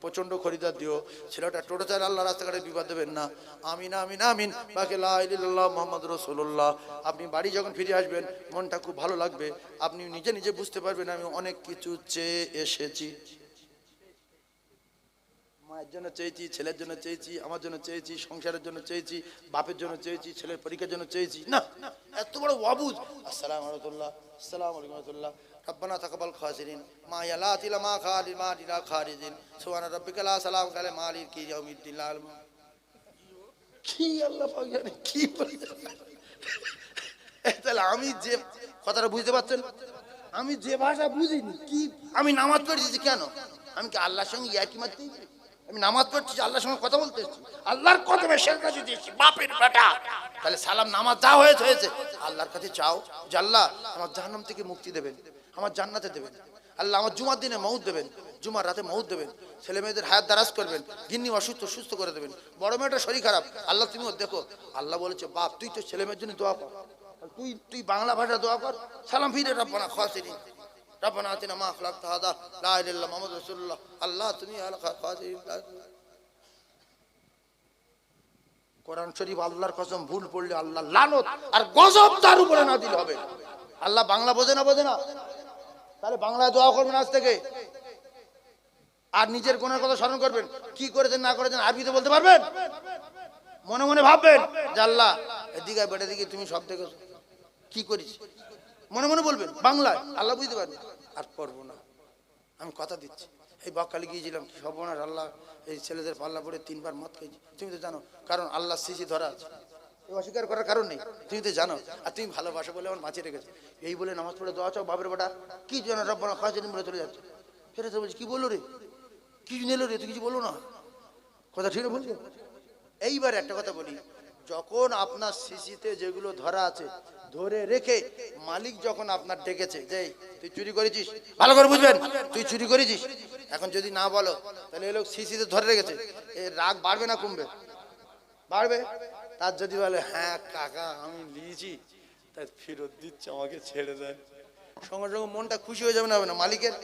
প্রচন্ড খরিদার দিও। ছেলেটা টোটো চাল, আল্লাহ রাস্তাঘাটে বিপদ দেবেন না। আমিন আমিন আমিন। বাকি লা ইলাহা ইল্লাল্লাহ মুহাম্মাদুর রাসূলুল্লাহ। আপনি বাড়ি যখন ফিরে আসবেন মনটা খুব ভালো লাগবে, আপনি নিজে নিজে বুঝতে পারবেন আমি অনেক কিছু চেয়ে এসেছি। মায়ের জন্য চেয়েছি, ছেলের জন্য চেয়েছি, আমার জন্য চেয়েছি, সংসারের জন্য চেয়েছি, বাপের জন্য চেয়েছি, ছেলের পরীক্ষার জন্য চেয়েছি, না এত বড় অবুঝ। আসসালামু আলাইকুম, আসসালামু আলাইকুম রাহমাতুল্লাহ। রব্বানা তাকাব্বাল খাসিরিন মা ইয়ালাতিলা মা খালিল মা দিলা খারিজিন সুবহান রাব্বিকাল সালাম কালে মালিক কি ইয়াউমিদ্দিন আলম। কি আল্লাহ পাক জানে কি বলে। তাহলে আমি যে কথাটা বুঝতে পারছেন, আমি যে ভাষা বুঝিনি কি, আমি নামাজ পড়েছি কেন? আমি কি আল্লাহর সঙ্গে ইয়াকি মারতে? আমি নামাজ পড়ছি, আল্লাহর সঙ্গে কথা বলতে এসেছি, আল্লাহর কদমে সেজদা দিতে এসেছি, বাপের বেটা। তাহলে সালাম নামাজ যা হয়েছে হয়েছে, আল্লাহর কাছে চাও যে আল্লাহ আমার জাহান্নাম থেকে মুক্তি দেবেন, আমার জান্নাতে দেবেন, আল্লাহ আমার জুমার দিনে মউত দেবেন, জুমার রাতে মউত দেবেন, ছেলে মেয়েদের হায়াত দারাজ করবেন, গিন্নি অসুস্থ সুস্থ করে দেবেন, বড় মেয়েটা শরীর খারাপ, আল্লাহ তুমি দেখো। আল্লাহ বলেছে বাপ তুই তো ছেলে মেয়ের জন্য দোয়া কর, তুই বাংলা ভাষা দোয়া কর, সালাম ফিরে রব্বানা খাসিরিন রব্বানা আতিনা মা খালাকতা হাদা লা ইলাহা ইল্লাল্লাহ মুহাম্মাদুর রাসূলুল্লাহ আল্লাহ তুমি আলা খাসিরিন। কোরআন শরীফ আল্লাহর কসম ভুল পড়লে আল্লাহ লানত আর গজব তার উপরে নাযিল হবে। আল্লাহ বাংলা বোঝে না, বোঝে না? তাহলে বাংলায় দোয়া করবেন আজ থেকে, আর নিজের গুনার কথা স্মরণ করবেন, কি করেছেন না করেছেন আরবিতে বলতে পারবেন, মনে মনে ভাববেন যে আল্লাহ এদিকে বেটা দিকে তুমি সব দেখেছো, কি করিস, মনে মনে বলবেন বাংলায়, আল্লাহ বুঝতে পারবেন। আর পড়বো না, আমি কথা দিচ্ছি। এই বকখালি গিয়েছিলাম, কি সর্বনাশ, আল্লাহ এই ছেলেদের পাল্লা পড়ে 3 বার মদ খেয়েছি, তুমি তো জানো, কারণ আল্লাহ সিসি ধরা আছে, অস্বীকার করার কারণ নেই, তুমি তো জানো, আর তুমি ভালোবাসো বলে আমার মাঝে রেখেছে, এই বলে নামাজ পড়ে দোয়া চাও বাপের বেটা, কি যেন রব্বানা খাসিরিন বলে চলে যাচ্ছে। ফেরে তো বলছি কি বললো রে, কি নিলো রে, তুই কিছু বললো না, কথা ঠিক বলছো। এইবার একটা কথা বলি, যখন আপনার সিসিতে যেগুলো ধরা আছে ধরে রেখে মালিক যখন আপনার ডেকেছে যে তুই চুরি করেছিস, ভালো করে বুঝবেন তুই চুরি করেছিস, এখন যদি না বলো তাহলে এই লোক সিসিতে ধরে রেখেছে, এর রাগ বাড়বে না কমবে? বাড়বে। তার যদি বলে হ্যাঁ কাকা আমি নিয়েছি, তাই ফেরত দিচ্ছে, আমাকে ছেড়ে দেন, সঙ্গে সঙ্গে মনটা খুশি হয়ে যাবে না, হবে না মালিকের,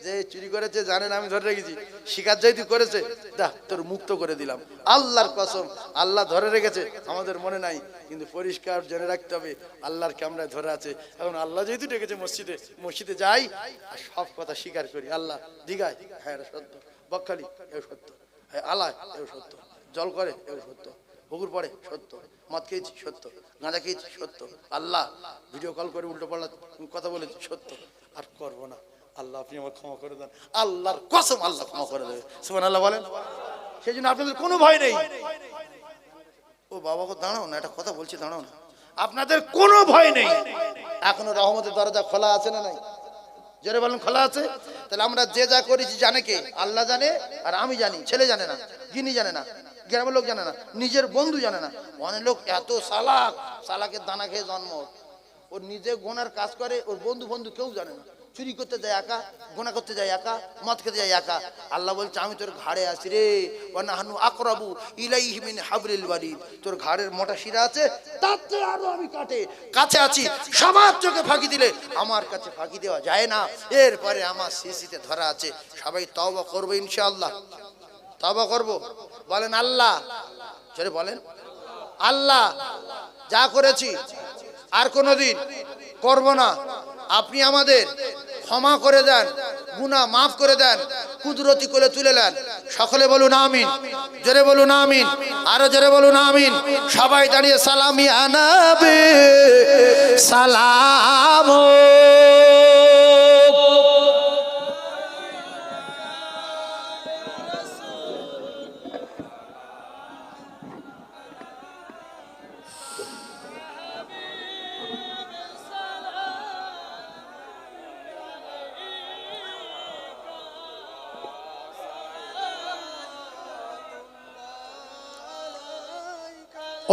যে চুরি করেছে জানেন আমি ধরে রেখেছি, শিকার যেহেতু করেছে দা তোর মুক্ত করে দিলাম। আল্লাহর কসম আল্লাহ ধরে রেখেছে, আমাদের মনে নাই, কিন্তু পরিষ্কার জেনে রাখতে হবে আল্লাহর ক্যামেরায় ধরে আছে। এখন আল্লাহ যেহেতু ডেকেছে মসজিদে, মসজিদে যাই আর সব কথা স্বীকার করি, আল্লাহ দীঘায় হ্যাঁ এটা সত্য, বকখালি এও সত্য, হ্যাঁ আলায় এও সত্য, জল করে এও সত্য, পুকুর পড়ে সত্য, মদ খেয়েছি সত্য, গাঁজা খেয়েছি সত্য, আল্লাহ ভিডিও কল করে উল্টো পাল্টা কথা বলেছি সত্য, আর করবো না, আল্লাহ আপনি আমার ক্ষমা করে দেন, আল্লাহর কসম আল্লাহ ক্ষমা করে দেবে, সুবহানাল্লাহ বলেন। সেই জন্য আপনাদের কোনো ভয় নেই। ও বাবা গো দাঁড়াও না, একটা কথা বলছি দাঁড়াও না, আপনাদের কোনো ভয় নেই, এখনো রহমতের দরজা খোলা আছে না নাই? জোরে বলেন খোলা আছে। তাহলে আমরা যে যা করেছি জানে কে? আল্লাহ জানে, আর আমি জানি, ছেলে জানে না, গিনি জানে না, গ্রামের লোক জানে না, নিজের বন্ধু জানে না। অনেক লোক এত চালাক, চালাকের দানা খেয়ে জন্ম, ওর নিজে গোনার কাজ করে, ওর বন্ধু বন্ধু কেউ জানে না, চুরি করতে যায় একা, গোনা করতে যায় একা, মদ খেতে যায় একা। আল্লাহ বলছে আমি তোর ঘাড়ে আছি রে, ওয়ানাহনু আকরাবু ইলাইহি মিন হাবলিল ওয়ারিদ, তোর ঘাড়ের মোটা শিরা আছে তার চেয়ে আরো আমি কাছে আছি, সবার চোখে ফাঁকি দিলে আমার কাছে ফাঁকি দেওয়া যায় না। এরপরে আমার সিসিতে ধরা আছে, সবাই তওবা করবে ইনশাআল্লাহ, তওবা করব, বলেন আল্লাহ, চলে বলেন আল্লাহ যা করেছি আর কোনোদিন করব না, আপনি আমাদের ক্ষমা করে দেন, গুনাহ মাফ করে দেন, কুদরতি করে তুলে নেন। সকলে বলুন আমিন, জোরে বলুন আমিন, আরো জোরে বলুন আমিন। সবাই দাঁড়িয়ে সালামি আনাবে সালাম।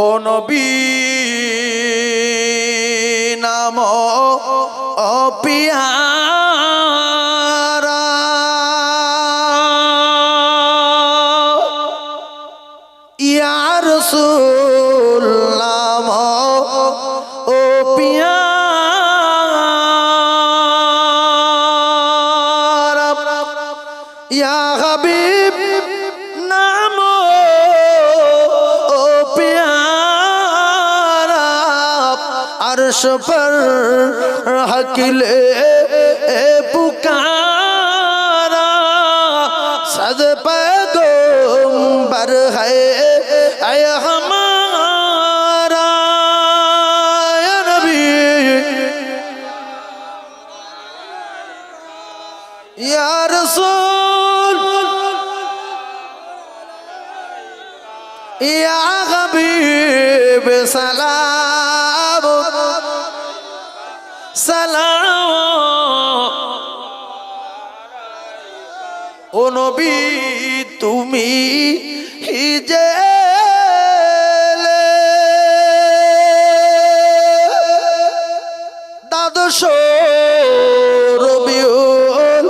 ও নবী নাম পিয়ারা, ইয়া রাসূল নাম ও পিয়ারা, ইয়া হাবিব নাম अर्श पर हकीले पुकारा, सद पे गो पर है ऐ हमारा या नबी या रसूल या हबीब सलाम सलाम ओ नबी তুমি যে দ্বাদশ রবিউল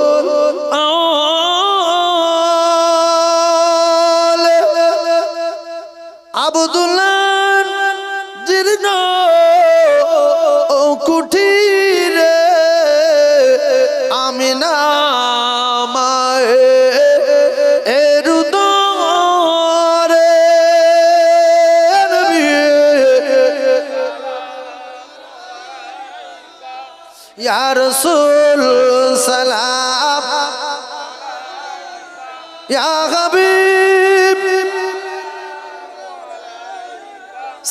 আউয়াল আব্দুল্লাহ জীর্ণ কুঠিরে আমিনা या रसूल सलाम या हबीब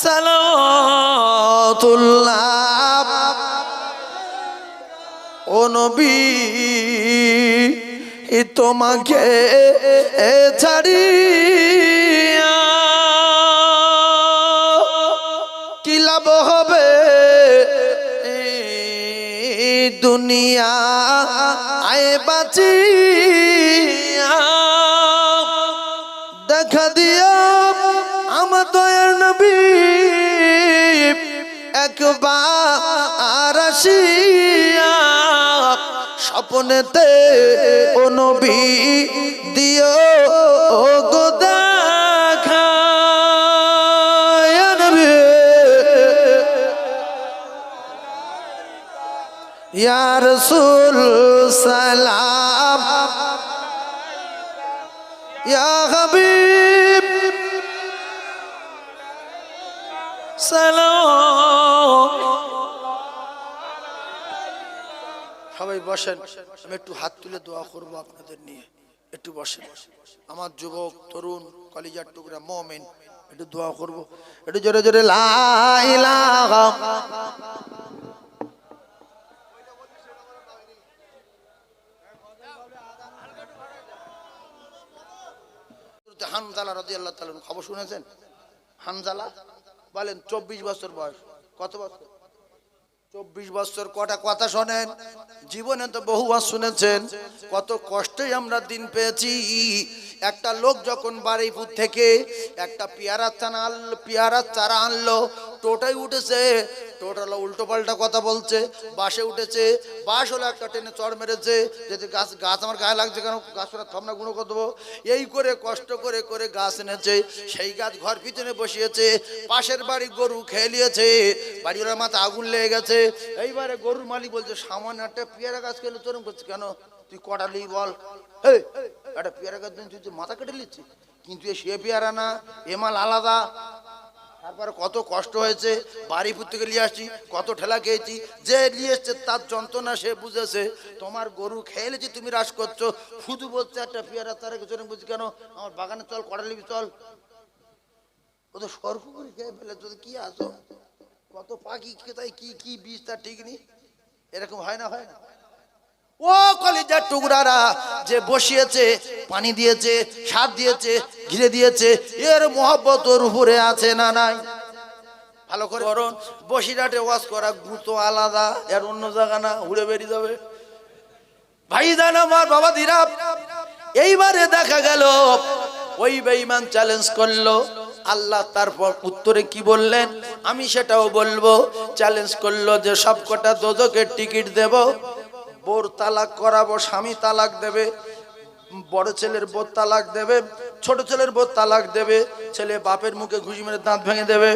सलावतुल्लाह ओ नबी তোমাকে ছাড়িয়া কি লাভ হবে दुनिया आए बाचिया देखा दिया हम तो नबी एक बार आसिया सपनेते ओ नबी दियो गो দেখা या नबी या रसूल सलाम या हबीब सलाम সবাই বসেন আমি একটু হাত তুলে দোয়া করব আপনাদের নিয়ে একটু বসেন আমার যুবক তরুণ কলিজার টুকরা মুমিন একটু দোয়া করব একটু জোরে জোরে লা ইলাহা হানজালা রাদিয়াল্লাহু তাআলা খবর শুনেছেন হানজালা বলেন 24 বছর বয়স কত বছর 24 বছর কটা কথা শুনেন জীবনে তো বহুবার শুনেছেন কত কষ্টে আমরা দিন পেয়েছি একটা লোক যখন বারুইপুর থেকে একটা পেয়ারা চারা আনলো টোটাই উঠেছে টোটাল উল্টো পাল্টা কথা বলছে বাসে উঠেছে বাস হলো একটা টেনে চড় মেরেছে যদি গাছ আমার গায়ে লাগছে কেন গাছটা থমনা গুঁড়ো করে দেবো এই করে কষ্ট করে করে গাছ এনেছে সেই গাছ ঘর পিছনে বসিয়েছে পাশের বাড়ি গরু খেয়ে নিয়েছে বাড়িওয়ালার মাথা আগুন লেগে গেছে এইবারে গরুর মালিক বলছে সামান্য একটা পেয়ারা গাছ খেলে তোরম করছে কেন তুই কটা লি বল একটা পেয়ারা গাছ তুই মাথা কেটে নিচ্ছি কিন্তু সে পেয়ারা না এ মাল আলাদা তারপরে কত কষ্ট হয়েছে বারুইপুর থেকে নিয়ে আসছি কত ঠেলা খেয়েছি যে নিয়ে এসছে তার যন্ত্রণা সে বুঝেছে তোমার গরু খেয়ে নিয়েছি তুমি রাস করছো শুধু বলছে একটা পেয়ারা তারা কিছু বলছি কেন আমার বাগানে চল কটা নিবি চল ও তো সর্প করে খেয়ে ফেলে যদি কি আসো কত পাখি কোথায় কি কি বীজ তার ঠিক নেই এরকম হয় না ও কলিজার টুকরারা যে বসিয়েছে পানি দিয়েছে সার দিয়েছে ঘিরে দিয়েছে এর মহব্বত ওর উপরে আছে না নাই ভালো করে করুন বসিরহাটে ওয়াজ করা গুতো আলাদা এর অন্য জায়গা না উড়ে বেরিয়ে যাবে ভাইজান আমার বাবা দিরা এইবারে দেখা গেল ওই বেঈমান চ্যালেঞ্জ করলো আল্লাহ তারপর উত্তরে কি বললেন আমি সেটাও বলবো চ্যালেঞ্জ করলো যে সবকটা দোজখের টিকিট দেব বোর তালাক করাবো স্বামী তালাক দেবে বড় ছেলের বোর তালাক দেবে ছোট ছেলের বোর তালাক দেবে ছেলে বাপের মুখে ঘুষি মেরে দাঁত ভেঙে দেবে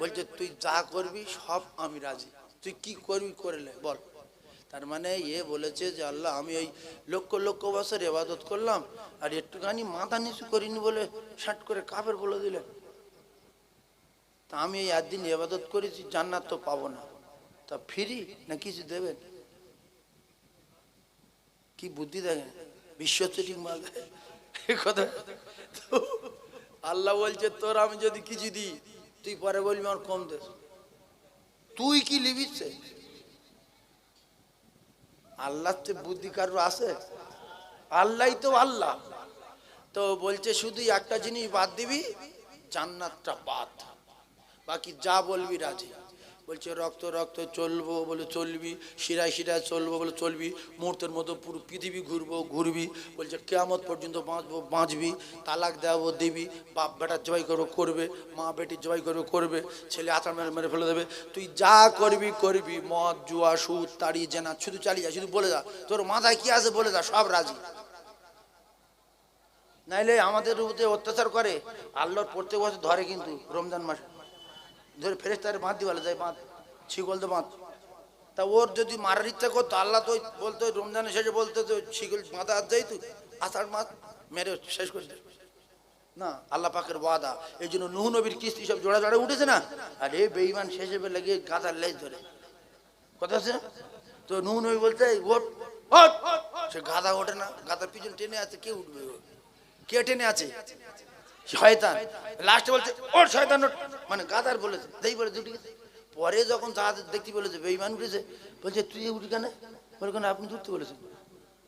বলছে তুই যা করবি সব আমি রাজি তুই কি করবি করলে বল তার মানে এ বলেছে যে আল্লাহ আমি ওই লক্ষ লক্ষ বছর ইবাদত করলাম আর একটুখানি মাথা নিচু করিনি বলে শাট করে কাফের বলে দিলেন তা আমি এই একদিন ইবাদত করেছি জান্নাত তো পাবো না তা ফ্রি না কিছু দেবেন কি বুদ্ধি দেখেন বিশ্ব চিটিং মাল কথা আল্লাহ বলছে তোর আমি যদি কিছু দিই তুই পরে বলবি আমার কম দে, তুই কি লিবি? আল্লাহর তো বুদ্ধি কারো আছে? আল্লাহই তো আল্লাহ। তো বলছে শুধু একটা জিনিস বাদ দিবি, জান্নাতটা বাদ, বাকি যা বলবি রাজি। বলছে রক্ত রক্ত চলবো বলে চলবি, শিরায় শিরায় চলবো বলে চলবি, মুহূর্তের মতো পুরো পৃথিবী ঘুরবো ঘুরবি। বলছে কিয়ামত পর্যন্ত বাঁচবো বাঁচবি, তালাক দেবো দিবি, বাপ বেটার জবাই করবো করবে, মা বেটির জবাই করবে করবে, ছেলে আছাড় মেরে মেরে ফেলে দেবে, তুই যা করবি করবি, মদ জুয়া সুদ তাড়ি জেনা শুধু চালিয়ে যা, শুধু বলে যা তোর মাথায় কি আছে বলে যা, সব রাজি। নাইলে আমাদের উপরে অত্যাচার করে। আল্লাহর প্রত্যেক বছর ধরে কিন্তু রমজান মাসে ধরে ফেরেশতারে বাঁধ দিওয়ালে যায়, বাঁধ শিকল তো বাঁধ। তা ওর যদি মারার ইচ্ছা করতো আল্লাহ তো বলতো রমজানের শেষে বলতো তো শিকল বাঁধা আর যাই তুই আষাঢ় মাস মেরে শেষ করে দে না, আল্লাহ পাকের ওয়াদা। এই জন্য নূহ নবীর কিস্তি সব জোড়া জোড়া উঠেছে না, আর এই বেঈমান শেষে লাগিয়ে গাদার লেজ ধরে কথা আছে। তো নূহ নবী বলতে ওঠ ওঠ, সে গাদা ওঠে না, গাদার পিছন টেনে আছে, কে উঠবে? কে টেনে আছে? শয়তান। লাস্টে বলছে ওর শয়তান ওঠ, মানে গাদার বলেছে তাই বলে দুটি। পরে যখন জাহাজ দেখতে বলেছে বেঈমান উঠেছে, বলছে তুই উঠি কেন? বলে কেন আপনি উঠতে বলেছেন?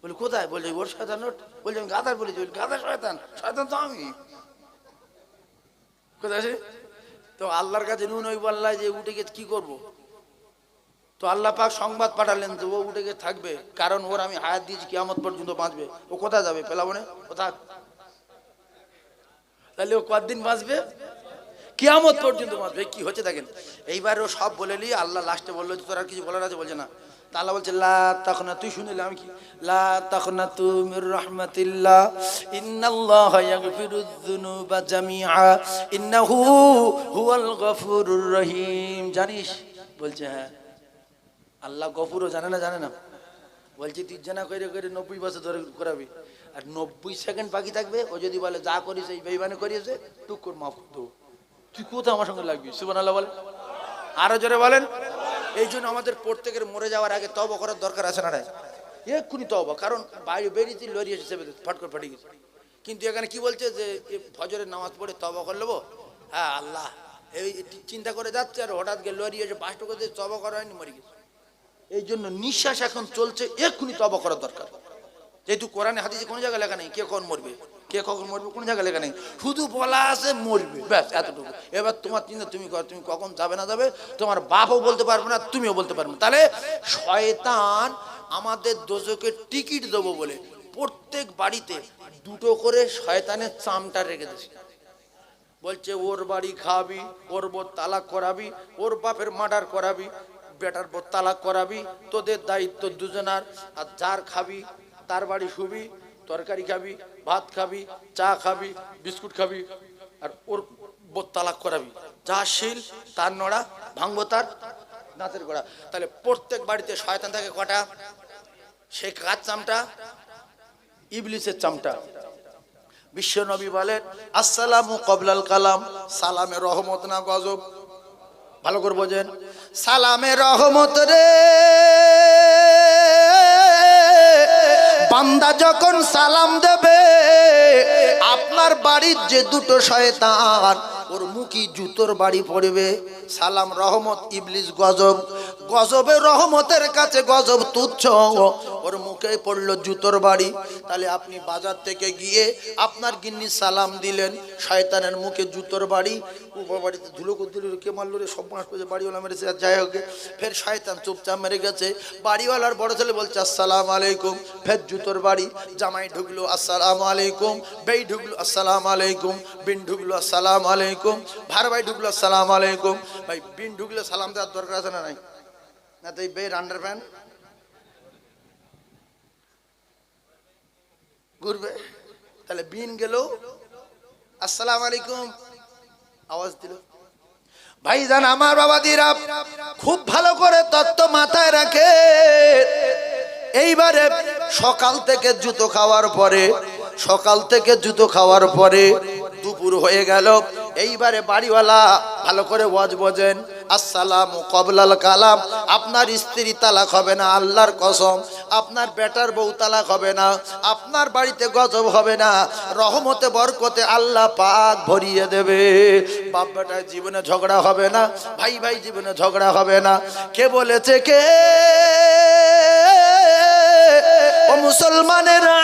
বলে কোথায়? বলছে ওর শয়তান ওঠ। বলছে আমি গাদার বলেছি। গাদার শয়তান? শয়তান তো আমি। কোথায় আছে? তো আল্লাহর কাছে নূহ নবী বলল যে উঠে গিয়ে কি করব? তো আল্লাহ পাক সংবাদ পাঠালেন যে ও উঠে গিয়ে থাকবে, কারণ ওর আমি হায়াত দিয়েছি, কিয়ামত পর্যন্ত বাঁচবে। ও কোথায় যাবে? পেলাবনে কোথায়? তাহলে ও কতদিন বাঁচবে? কিয়ামত পর্যন্ত বাঁচবে। কি হচ্ছে দেখেন, এইবার ও সব বলে নি। আল্লাহ লাস্টে বললো যে তোর আর কিছু বলার আছে? বলছে না। তা আল্লাহ বলছে লা তাখনা, তুই শুনলি আমি কি? লা তাখনাতু মির রাহমাতিল্লাহ ইন্নাল্লাহা ইয়াগফিরুয যুনুবা জামিআ ইন্নাহু হুয়াল গফুরুর রহিম। জানিস? বলছে হ্যাঁ। আল্লাহ গফুরও জানে না? জানে না। বলছি তুই জানা করে করে 90 বছর ধরে করাবি, আর 90 সেকেন্ড বাকি থাকবে। ও যদি বলে যা করিস এই বেঈমানি করিয়েছে টুক করে মাফ করে দেবো, তুই কোথায় আমার সঙ্গে লাগবি? সুবহানাল্লাহ বলেন, আরো জোরে বলেন। এই জন্য আমাদের প্রত্যেকের মরে যাওয়ার আগে তওবা করার দরকার আছে না? এক্ষুনি তওবা, কারণ বাইরে বেরিয়েছি লরি এসে চেপে ফট করে ফাটিয়ে গেছে। কিন্তু এখানে কি বলছে যে ফজরের নামাজ পড়ে তওবা করে নেবো। হ্যাঁ আল্লাহ এই চিন্তা করে যাচ্ছে, আর হঠাৎ গিয়ে লরি এসে 5 টাকা দিয়ে তওবা করা হয়নি, মরে গেছে। এই জন্য নিঃশ্বাস এখন চলছে, এক্ষুনি তওবা করার দরকার। যেহেতু কোরআনে হাদিসে কোনো জায়গায় লেখা নেই কে কখন মরবে, কে কখন মরবে, কোনো জায়গায় লেখা নেই, শুধু বলা আছে মরবে, ব্যাস এতটুকু। এবার তোমার চিন্তা তুমি কর, তুমি কখন যাবে না যাবে তোমার বাপও বলতে পারবে না, তুমিও বলতে পারবে না। তাহলে শয়তান আমাদের দোজকের টিকিট দেবো বলে প্রত্যেক বাড়িতে 2টো করে শয়তানের চামটা রেখে দিয়েছে। বলছে ওর বাড়ি খাবি, ওর বোর তালাক করাবি, ওর বাপের মার্ডার করাবি, বেটার বোর তালাক করাবি, তোদের দায়িত্ব দুজনার। আর যার খাবি তার বাড়ি শুবি, তরকারি খাবি, ভাত খাবি, চা খাবি, বিস্কুট খাবি, আর ওর বোর তালাক করাবি। যা শিল তার নড়া, ভাঙবো তার দাঁতের গোড়া। তাহলে প্রত্যেক বাড়িতে শয়তান থাকে কটা? সে কার চামটা? ইবলিসের চামটা। বিশ্ব নবী বলেন আসসালামু ক্বাবলাল কালাম, সালামে রহমত না গজব? ভালো করে বোঝেন, সালামে রহমত রে। বান্দা যখন সালাম দেবে, আপনার বাড়ির যে 2টো শয়তান ওর মুখি জুতোর বাড়ি পড়বে। সালাম রহমত, ইবলিস গজব। গজবে রহমতের কাছে গজব তুচ্ছ, ওর মুখে পড়লো জুতোর বাড়ি। তাহলে আপনি বাজার থেকে গিয়ে আপনার গিন্নি সালাম দিলেন, শয়তানের মুখে জুতোর বাড়ি। বাড়িতে ধুলো দিল, কে মারলো রে, সব মাস পেয়েছে, বাড়িওয়ালা মেরেছে, আর যাই হোক ফের শয়তান চুপচাপ মেরে গেছে। বাড়িওয়ালার বড় ছেলে বলছে আসসালামু আলাইকুম, ফের জুতোর বাড়ি। জামাই ঢুকলো আসসালামু আলাইকুম, বেই ঢুকলো আসসালামু আলাইকুম, বিন ঢুকলো আসসালামু আলাইকুম, ভার ভাই ঢুকলো আসসালামু আলাইকুম। ভাই বিন ঢুকলে সালাম দেওয়ার দরকার আছে না নাই? না তো এই বের আন্ডার প্যান্ট ঘুরবে। তাহলে বিন গেল আসসালামু আলাইকুম আওয়াজ দিল। ভাইজান আমার বাবাদিরা খুব ভালো করে তত্ত্ব মাথায় রাখে। এইবারে সকাল থেকে জুতো খাওয়ার পরে দুপুর হয়ে গেল। এইবারে বাড়িওয়ালা ভালো করে ওয়াজ বোঝেন, আসসালামু ক্বাবলাল কালাম। আপনার স্ত্রী তালাক হবে না, আল্লাহর কসম। আপনার বেটার বউ তালাক হবে না, আপনার বাড়িতে গজব হবে না, রহমতে বরকতে আল্লাহ পাক ভরিয়ে দেবে। বাপ বেটার জীবনে ঝগড়া হবে না, ভাই ভাই জীবনে ঝগড়া হবে না। কে বলেছে কে? ও মুসলমানেরা,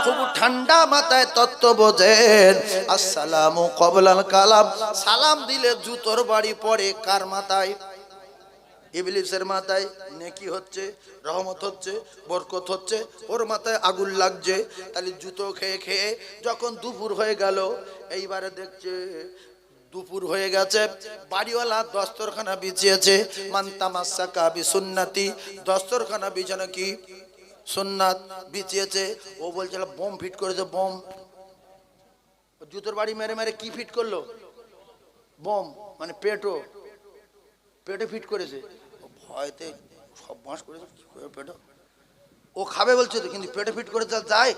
খুব ঠান্ডা মাথায় তত্ত্ব বোঝেন। আসসালামু কবলাল কালাম, সালাম দিলে জুতোর বাড়ি পড়ে কার মাথায়? ইবলিসের মাথায়। নেকি হচ্ছে, রহমত হচ্ছে, বরকত হচ্ছে, ওর মাথায় আগুন লাগছে। তাহলে জুতো খেয়ে খেয়ে যখন দুপুর হয়ে গেল, এইবারে দেখছে দুপুর হয়ে গেছে, বাড়িওয়ালা দস্তরখানা বিছিয়েছে। মান তামাসসাকা বিসুন্নতি, দস্তরখানা বিছানো কি সুন্নাত বিছিয়েছে। ও বলছিল বোম ফিট করেছে, বোম। জুতোর বাড়ি মেরে মেরে কি ফিট করলো? বোম, মানে পেটে ফিট করেছে। ভয়তে সব বাঁশ করেছে, পেটে ও খাবে বলছে তো, কিন্তু পেটে ফিট করে যায়,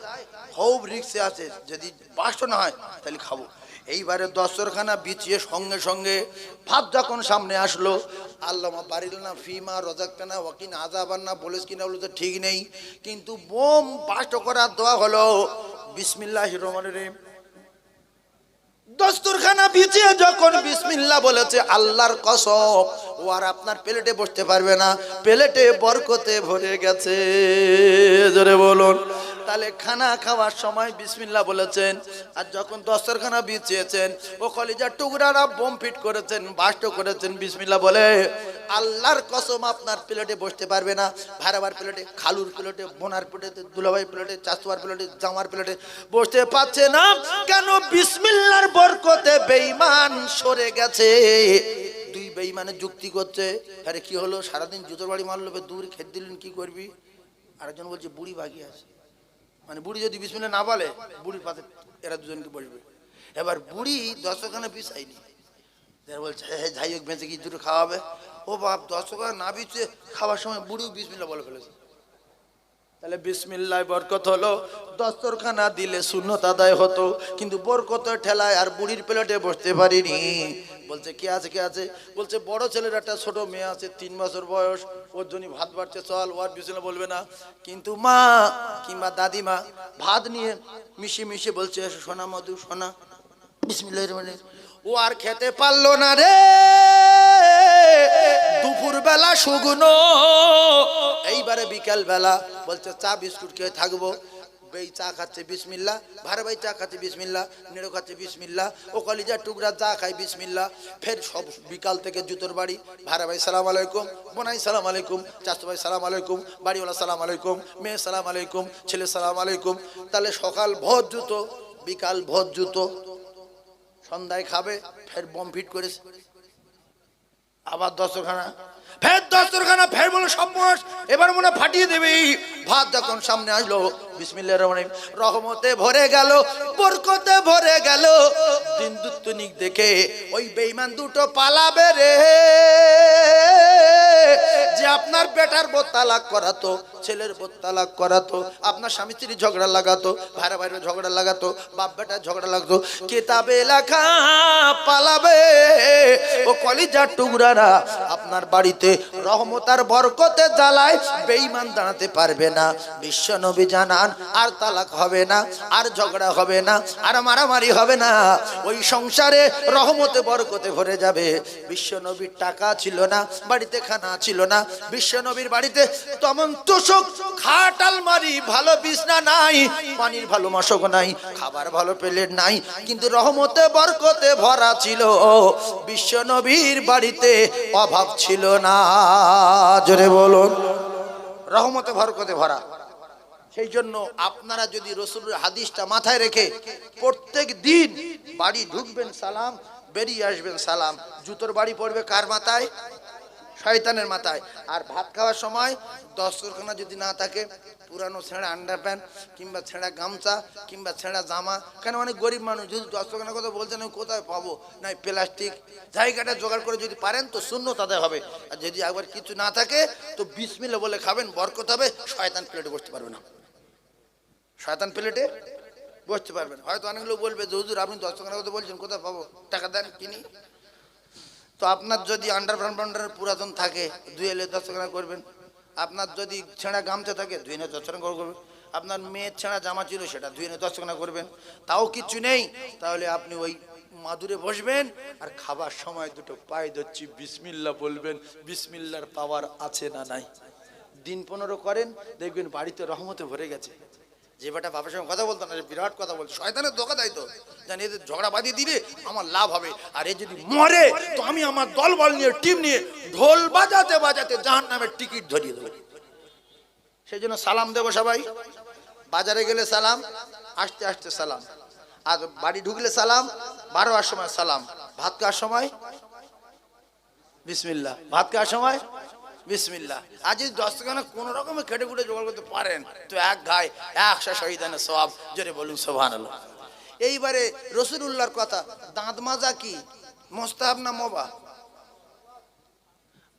খুব রিক্সে আছে, যদি বাস্ট না হয় তাহলে খাবো। এইবারে দস্তরখানা বিছিয়ে সঙ্গে সঙ্গে ভাত যখন সামনে আসলো, আল্লামা বাড়িল না ফিমা রজাক্তানা ওয়াকিন আযাবান্না বলেছ কিনা বলে তো ঠিক নেই, কিন্তু বোম বাস্ট করার দোয়া হলো বিসমিল্লাহির রহমানির রহিম। দস্তরখানা বিছিয়ে যখন বিসমিল্লাহ বলেছে, আল্লাহর কসম ও আর আপনার প্লেটে বসতে পারবে না, প্লেটে বরকতে ভরে গেছে। জোরে বলুন। তাহলে খানা খাওয়ার সময় বিসমিল্লাহ বলেছেন, আর যখন দস্তরখানা বিছিয়েছেন, ও কলিজার টুকরারা বোম ফিট করেছেন, বাস্ট করেছেন, বিসমিল্লাহ বলে আল্লাহর কসম আপনার প্লেটে বসতে পারবে না। ভাড়াবার প্লেটে, খালুর প্লেটে, বোনার প্লেটে, দুলাভাই প্লেটে, চাচুয়ার প্লেটে, জামার প্লেটে বসতে পারছে না। কেন? বিসমিল্লাহর বরকতে বেঈমান সরে গেছে। দুই বেঈমানে যুক্তি করছে, আরে কি হলো, সারাদিন জুতোর বাড়ি মারলো, দূর খেতে দিলেন, কি করবি? আরেকজন বলছে বুড়ি ভাগিয়ে আছে, মানে বুড়ি যদি বিসমিল্লাহ না বলে, বুড়ির পাশে এরা দুজনকে বসবে। এবার বুড়ি দস্তরখানা বিছাইনি, বলছে যাই হোক বেঁচে কি দুটো খাওয়াবে। ও বাপ, দস্তরখানা না বিছিয়ে খাওয়ার সময় বুড়িও বিসমিল্লাহ বলে ফেলেছে। তাহলে বিসমিল্লাহ বরকত হলো। দস্তরখানা দিলে সুন্নত আদায় হতো, কিন্তু বরকতের ঠেলায় আর বুড়ির প্লেটে বসতে পারিনি। বলছে কে আছে, কে আছে? বলছে বড় ছেলের একটা ছোট মেয়ে আছে, 3 বছর বয়স, ওর জন্য ভাত বাড়ছে, চল, ওয়ার বিসমিল্লাহ বলবে না। কিন্তু মা কিংবা দাদিমা ভাত নিয়ে মিশে মিশে বলছে, সোনা মধু সোনা বিসমিল্লাহির রহমানির রহিম। ও আর খেতে পারলো না রে, দুপুর বেলা শুকনো, এইবারে বিকাল বেলা বলছে চা বিস্কুট খেয়ে থাকবো। বেই চা খাচ্ছে বিসমিল্লাহ, ভাড়া ভাই চা খাচ্ছে বিসমিল্লাহ, নেড়ো খাচ্ছে বিসমিল্লাহ, ও কলিজার টুকরা চা খায় বিসমিল্লাহ। ফের সব বিকাল থেকে জুতোর বাড়ি, ভাড়া ভাই সালাম আলাইকুম, বোনাই সালাম আলাইকুম, চাচু ভাই সালাম আলাইকুম, বাড়িওয়ালা সালাম আলাইকুম, মেয়ে সালাম আলাইকুম, ছেলে সালাম আলাইকুম। তাহলে সকাল ভোর জুতো, বিকাল ভোর জুতো, সন্ধ্যায় খাবে, ফের বোম ফিট করেছে। আবার দস্তরখানা, ফের দস্তরখানা, ফের বলে সব মাস এবার মনে ফাটিয়ে দেবে। ভাত যখন সামনে আসলো, বিসমিল্লাহির রহমানির রহিম, রহমতে ভরে গেল, বরকতে ভরে গেল। দিন দুত্তনিক দেখে ওই বেঈমান দুটো পালাবে রে, যে আপনার বেটার বউ তালাক করাতো, ছেলের বউ তালাক করাতো, আপনার স্বামী স্ত্রী ঝগড়া লাগাতো, ভাইরা ভাইরা ঝগড়া লাগাতো, বাপ বেটা ঝগড়া লাগতো, কিতাবে লেখা পালাবে। ও কলিজার টুকরারা, আপনার বাড়িতে রহমত আর বরকতে জ্বালায় বেঈমান দাঁড়াতে পারবে না। বিশ্ব নবী জানান, আর তালাক হবে না, আর ঝগড়া হবে না, আর মারামারি হবে না, ওই সংসারে রহমতে বরকতে ভরে যাবে। বিশ্ব নবীর টাকা ছিল না, বাড়িতে খানা ছিল না, বিশ্ব নবীর বাড়িতে তেমন তোষক, খাট, আলমারি, ভালো বিছনা নাই, পানির ভালো মশক নাই, খাবার ভালো প্লেট নাই, কিন্তু রহমতে বরকতে ভরা ছিল। বিশ্ব নবীর বাড়িতে অভাব ছিল না। জোরে বলুন, রহমতে বরকতে ভরা। সেই জন্য আপনারা যদি রাসূলের হাদিসটা মাথায় রেখে প্রত্যেক দিন বাড়ি ঢুকবেন সালাম, বেরিয়ে আসবেন সালাম, জুতোর বাড়ি পড়বে কার মাথায়? শয়তানের মাথায়। আর ভাত খাওয়ার সময় দস্তরখানা যদি না থাকে, পুরানো ছেঁড়া আন্ডার প্যান্ট কিংবা ছেঁড়া গামছা কিংবা ছেঁড়া জামা, কেন অনেক গরিব মানুষ, যদি দস্তরখানার কথা বলছেন আমি কোথায় পাবো, নাই প্লাস্টিক জায়গাটা জোগাড় করে যদি পারেন তো সুন্নত আদায় হবে। আর যদি একবার কিছু না থাকে তো বিসমিল্লাহ বলে খাবেন, বরকত হবে। শয়তান প্লেটে বসতে পারবে না, শয়তান প্লেটে বসতে পারবেন। হয়তো অনেক লোক বলবে যে হুজুর আপনি দস্তরখানার কথা বলছেন, কোথায় পাবো, টাকা দেন কিনি। তো আপনার যদি আন্ডারপ্যান্ট পুরাতন থাকে, ধুয়ে এলে দস্তরখানা করবেন। আপনার যদি ছেঁড়া গামছা থাকে ধুয়ে নিয়ে 10 টাকা করবেন। আপনার মেয়ের ছেঁড়া জামা ছিল সেটা ধুয়ে নিয়ে 10 টাকা করবেন। তাও কিছু নেই, তাহলে আপনি ওই মাদুরে বসবেন আর খাবার সময় দুটো পায়ে ধরছি বিসমিল্লাহ বলবেন। বিসমিল্লাহর পাওয়ার আছে না নাই? দিন 15 করেন, দেখবেন বাড়িতে রহমতে ভরে গেছে। যে বেটা বাপের সঙ্গে কথা বলতো না, বিরাট কথা বলতো, শয়তানের ধোঁকা দেয় তো, জানি এদের ঝগড়া বাঁধিয়ে দিলে আমার লাভ হবে, আর এ যদি মরে তো আমি আমার দল বল নিয়ে টিম নিয়ে ঢোল বাজাতে বাজাতে জাহান্নামের টিকিট ধরিয়ে দেবো। সেই জন্য সালাম দেবো সবাই। বাজারে গেলে সালাম, আসতে আসতে সালাম, আর বাড়ি ঢুকলে সালাম, 12টার সময় সালাম, ভাত খাওয়ার সময় বিসমিল্লাহ, ভাত খাওয়ার সময় বিসমিল্লাহ। আর যদি 10 টাকা কোনো রকমের খেটে খুটে জোগাড় করতে পারেন তো এক গায়ে 100 শহীদানের সওয়াব, জোরে বলুন সুবহানাল্লাহ। এইবারে রাসূলুল্লাহর কথা, দাঁত মাজা কি মুস্তাহাব না মুবাহ?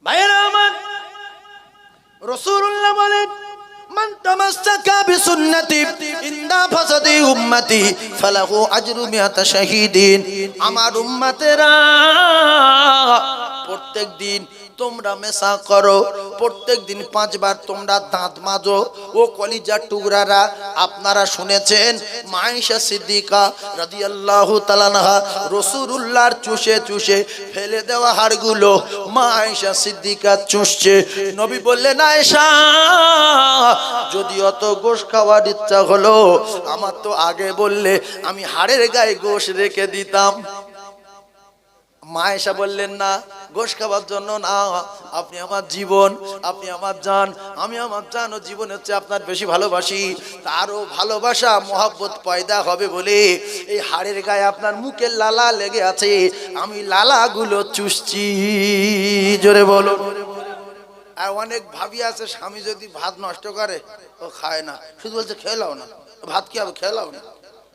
ভাইরা আমার, রাসূলুল্লাহ বলেন মান তামাসসাকা বিসুন্নতি ইনদা ফাসাদি উম্মতি ফালাহু আজরু মিআতা শাহীদিন। আমার উম্মতেরা প্রত্যেকদিন তোমরা মেসা করো, প্রত্যেকদিন 5 বার তোমরা দাঁত মাজো। ও কলিজার টুকরারা, আপনারা শুনেছেন মা আয়েশা সিদ্দিকা রাদিয়াল্লাহু তাআলা আনহা রাসূলুল্লাহর চুষে চুষে ফেলে দেওয়া হাড়গুলো মা আয়েশা সিদ্দিকা চুষছে। নবী বললেন, আয়েশা যদি অত গোশ খাওয়ার ইচ্ছা হলো আমার তো আগে বললে আমি হাড়ের গায়ে গোশ রেখে দিতাম। মা আয়েশা বললেন, না, গোশ খাবার জন্য না, আপনি আমার জীবন, আপনি আমার জান, আমি আমার জান ও জীবন হচ্ছে আপনার বেশি ভালোবাসি। তারও ভালোবাসা মহব্বত পয়দা হবে বলে এই হাড়ের গায়ে আপনার মুখের লালা লেগে আছে, আমি লালাগুলো চুষছি। জোরে বলো। আর অনেক ভাবি আছে, স্বামী যদি ভাত নষ্ট করে ও খায় না, শুধু বলছে খেয়ে লাও না, ভাত কি হবে, খেয়ে লাও না।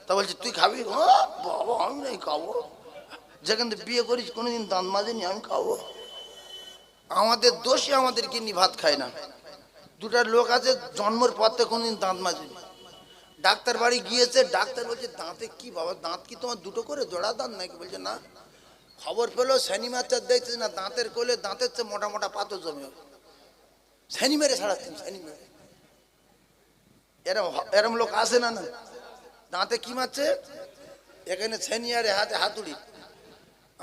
তা বলছে তুই খাবি? বাবা আমি নাই খাবো, যেখান থেকে বিয়ে করিস কোনোদিন দাঁত মাজেনি, আমি খাবো। আমাদের দোষে আমাদের গিন্নি ভাত খায় না। দুটা লোক আছে জন্মের পর থেকে কোনোদিন দাঁত মাজেনি, ডাক্তার বাড়ি গিয়েছে, ডাক্তার বলছে দাঁতে কি বাবা, দাঁত কি তোমার দুটো করে জোড়া দাঁত নাকি? বলছে না। খবর পেলো শনি মাচার দেখছে না, দাঁতের কোলে দাঁতের চেয়ে মোটা মোটা পাথর জমে, শনি মেরে ছাড়াচ্ছেন, শনি মেরে। এরম এরম লোক আসে না? না, দাঁতে কি মারছে, এখানে শনি আর হাতে হাতুড়ি।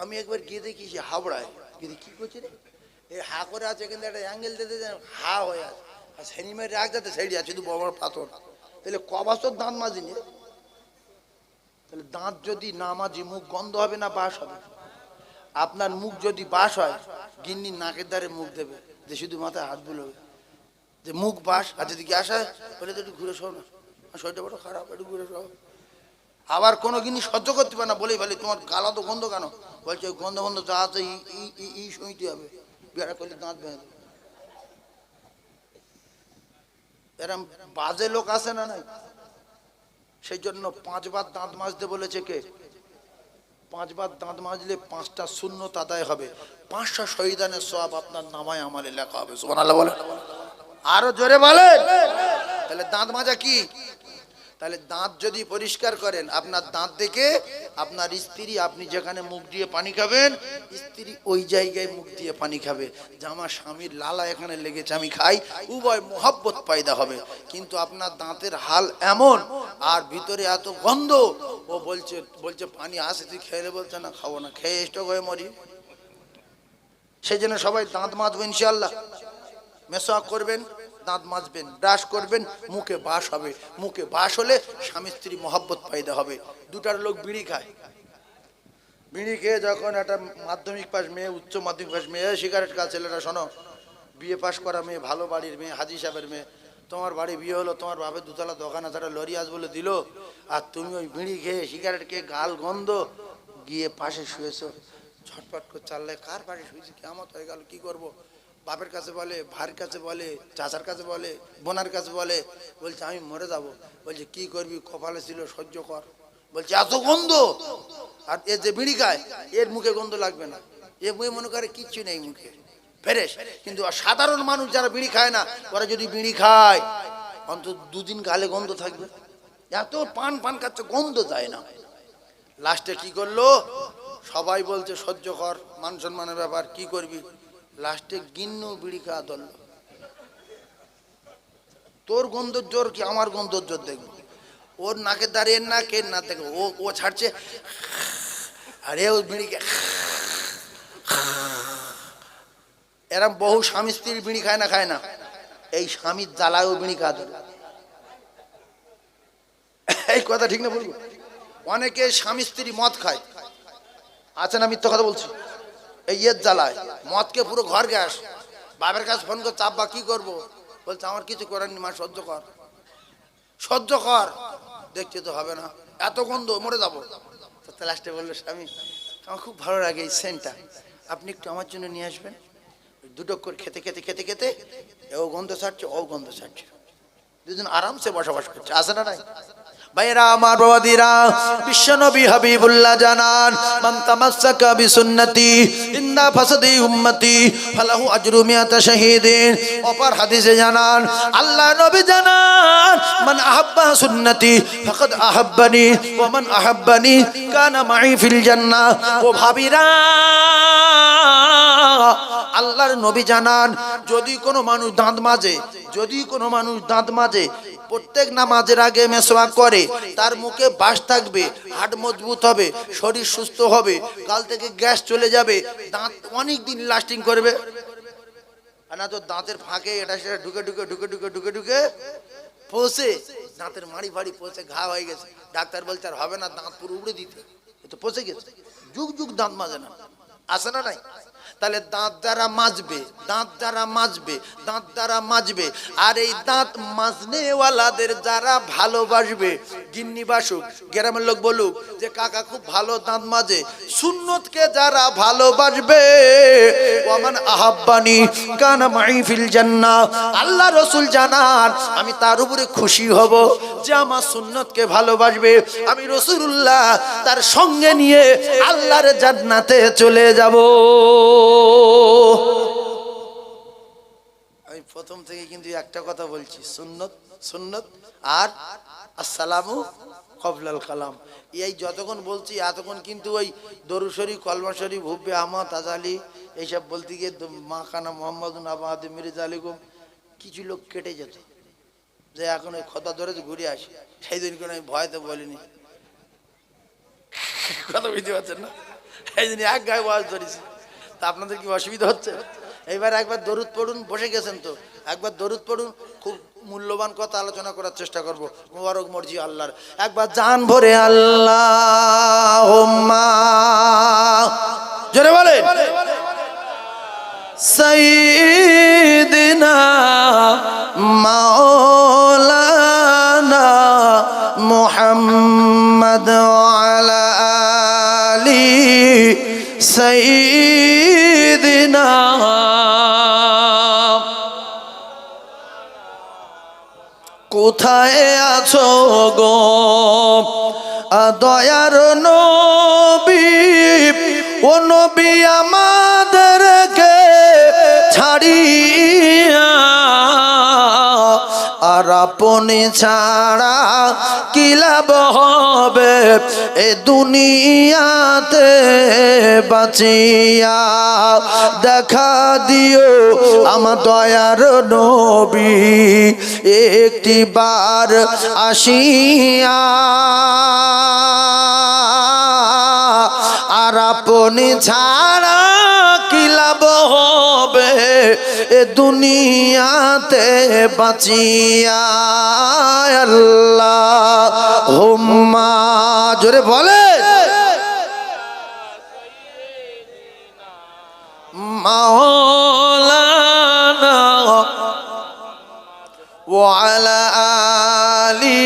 আমি একবার গিয়ে দেখি সে হাবড়ায়, গিয়ে কি করছে রে, এই হা করে আছে, কিন্তু একটা অ্যাঙ্গেল দিতে হা হয়ে আছে, আর শনি মেরে রাখ যাতে সেড়ি আছে, শুধু বড় বড় পাথর। তাহলে ক বছর দাঁত মাজিনি? তাহলে দাঁত যদি না মাজি মুখ গন্ধ হবে না বাস হবে? আপনার মুখ যদি বাস হয়, গিন্নি নাকের দ্বারে মুখ দেবে, যে শুধু মাথায় হাত বুলোবে, যে মুখ বাস। আর যদি গ্যাস হয় বলে তো একটু ঘুরে শোও না, শরীরটা বড় খারাপ, একটু ঘুরে শোও। আবার কোনো জিনিস সহ্য করতে পারে না, বলেই বলে তোমার গালা তো গন্ধ কেন? বলছে গন্ধ গন্ধ যা আছে ই শুইতে হবে, বিয়ারা করলে দাঁত ভেঙে দেবে। এরম বাজে লোক আছে না নাই? সেই জন্য 5 বার দাঁত মাজতে বলেছে কে? 5 বার দাঁত মাজলে 5টা সুন্নত আদায় হবে, 5টা শহীদানের সওয়াব আপনার নামায় আমালে লেখা হবে। সুবহানাল্লাহ বলে, আরো জোরে বলেন। তাহলে দাঁত মাজা কি? তাহলে দাঁত যদি পরিষ্কার করেন, আপনার দাঁত দেখে আপনার স্ত্রী, আপনি যেখানে মুখ দিয়ে পানি খাবেন, স্ত্রী ওই জায়গায় মুখ দিয়ে পানি খাবে, যে আমার স্বামীর লালা এখানে লেগেছে আমি খাই, উভয় মোহাব্বত পয়দা হবে। কিন্তু আপনার দাঁতের হাল এমন, আর ভিতরে এত গন্ধ, ও বলছে পানি আসে তুই খেয়ে, বলছে না খাবো না, খেয়ে স্টক হয়ে মরি। সেই জন্য সবাই দাঁত মাজবেন ইনশাআল্লাহ, মেসওয়াক করবেন, দাঁত মাজবেন, ব্রাশ করবেন, মুখে বাস হবে। মুখে বাস হলে স্বামী স্ত্রী মহব্বত পয়দা হবে। দুটার লোক বিড়ি খায়, বিড়ি খেয়ে যখন একটা মাধ্যমিক পাস মেয়ে, উচ্চ মাধ্যমিক পাস মেয়ে, সিগারেট খায়। ছেলেরা শোনো, বিয়ে পাস করা মেয়ে, ভালো বাড়ির মেয়ে, হাজি সাহেবের মেয়ে, তোমার বাড়ি বিয়ে হলো, তোমার বাপের 2তলা দোকান আছে, একটা লরি আস বলে দিল, আর তুমি ওই বিড়ি খেয়ে সিগারেট খেয়ে গাল গন্ধ গিয়ে পাশে শুয়েছো, ছটপট করে চাললে কার পাশে শুয়েছি, কেমন হয়ে গেল, কি করবো? বাপের কাছে বলে, ভাইয়ের কাছে বলে, চাচার কাছে বলে, বোনার কাছে বলে, বলছে আমি মরে যাব। বলছে কি করবি, কপালে ছিল সহ্য কর। বলছে এত গন্ধ, আর এ যে বিড়ি খায় এর মুখে গন্ধ লাগবে না, এ মুখে মনে করে কিচ্ছু নেই, মুখে ফ্রেশ। কিন্তু সাধারণ মানুষ যারা বিড়ি খায় না, ওরা যদি বিড়ি খায় অন্তত 2 দিন গালে গন্ধ থাকবে। এত পান পান খাচ্ছে, গন্ধ যায় না। লাস্টে কি করলো, সবাই বলছে সহ্য কর, মান সম্মানের ব্যাপার, কি করবি? লাস্টে গিন্নু বিড়ি খাওয়া ধরলো। তোর গন্ধর জোর কি আমার গন্ধর জোর দেখবো? ওর নাকে দাঁড়িয়ে না কে না দেখো, ও ছাড়ছে, আরে ও বিড়িকে। এরম বহু স্বামী স্ত্রীর বিড়ি খায় না, খায় না? এই স্বামীর জ্বালায়ও বিড়ি খাওয়া। এই কথা ঠিক না বলবো? অনেকে স্বামী স্ত্রী মদ খায়, আছে না? মিথ্যা কথা বলছি? এই ইয়ের জ্বালায় মদকে পুরো ঘর গ্যাস। বাবার কাছে ফোন করছে, আব্বা কি করবো? বলছে আমার কিছু করার নি মা, সহ্য কর, সহ্য কর। দেখছি তো হবে না, এত গন্ধ, মরে যাবো। তো লাস্টে বললো, স্বামী আমার খুব ভালো লাগে এই সেন্টটা, আপনি একটু আমার জন্য নিয়ে আসবেন। দুটো করে খেতে খেতে খেতে খেতে ও গন্ধ ছাড়ছে, ও গন্ধ ছাড়ছে, দুজন আরামসে বসবাস করছে, আছে না নাই? ভাইরা আমার, বাবাদিরা, বিশ্বনবী হাবিবুল্লাহ জানান, মান তামাসসাকা বিসুন্নতি ইন্দা ফাসাদি উম্মতি ফালাহু আজরু মিয়াতা শাহীদিন। অপর হাদিসে জানান, আল্লাহ নবী জানান, মান আহাব্বা সুন্নতি ফাকাদ আহাব্বানি ওয়া মান আহাব্বানি কানা মাই ফিল জান্নাহ। ও ভাবিরা, আল্লাহর নবী জানান, যদি কোনো মানুষ দাঁত মাজে, যদি কোনো মানুষ দাঁত মাজে, প্রত্যেক নামাজের আগে মেসওয়াক করে, তার মুখে বাস থাকবে, হাড় মজবুত হবে, শরীর সুস্থ হবে, কাল থেকে গ্যাস চলে যাবে, দাঁত অনেক দিন লাস্টিং করবে। না তো দাঁতের ফাঁকে এটা সেটা ঢুকে ঢুকে ঢুকে ঢুকে ঢুকে ঢুকে পৌঁছে দাঁতের মাড়ি ফাড়ি পৌঁছে ঘা হয়ে গেছে। ডাক্তার বলছে আর হবে না, দাঁত পুরো উড়ে দিতে, তো পৌঁছে গেছে। যুগ যুগ দাঁত মাজে না, আসে না নাই? তাহলে দাঁত দ্বারা মাজবে, দাঁত দ্বারা মাজবে, দাঁত দ্বারা মাজবে। আর এই দাঁত মাজনেওয়ালাদের যারা ভালোবাসবে, গিন্নি বাসুক, গ্রামের লোক বলুক যে কাকা খুব ভালো দাঁত মাজে, সুন্নতকে যারা ভালোবাসবে, ওয়ামান আহাব্বানি কানা মাই ফিল জান্নাহ। আল্লাহ রাসূল জানান, আমি তার উপরে খুশি হব যে আমার সুন্নতকে ভালোবাসবে, আমি রাসূলুল্লাহ তার সঙ্গে নিয়ে আল্লাহর জান্নাতে চলে যাব। আমি প্রথম থেকে কিন্তু একটা কথা বলছি, সুন্নত সুন্নত আর আসসালামু কবলাল কালাম। এই যতক্ষণ বলছি এতক্ষণ কিন্তু ওই দরুদ শরীফ, কলমা শরীফ, হুব্বে আহমদ, তাজালি এইসব বলতে গিয়ে মা খানা মোহাম্মদ আবাদ মির্জা আলিকুম কিছু লোক কেটে যেত, যে এখন ওই কথা ধরে ঘুরে আসি। সেই দিন কোনো আমি ভয়তে বলিনি, কথা বুঝতে পারছেন না? এই জন্য এক গায়ে ওয়াজ ধরেছি। তা আপনাদের কি অসুবিধা হচ্ছে? এইবার একবার দরুদ পড়ুন, বসে গেছেন তো, একবার দরুদ পড়ুন, খুব মূল্যবান কথা আলোচনা করার চেষ্টা করব। মুবারক মর্জি আল্লাহর, একবার জান ভরে আল্লাহুম্মা, জোরে বলেন, সাইয়্যিদিনা মাওলানা মুহাম্মদ ওয়ালা আলি সাইয়্যিদিনা। কোথায় আছো গো দয়ার নবী, ও নবী আমাদেরকে ছাড়িয়া, আর আপনি ছাড়া কি লাভ হবে এ দুনিয়াতে বাঁচিয়া। দেখা দিও আমার দয়ার নবী একটি বার আসিয়া, আর আপনি ছাড়া কি লাভ হবে এ দুনিয়াতে বাঁচিয়া। আল্লাহুম্মা, জোরে বলে, মাওলানা ওয়া আলা আলি।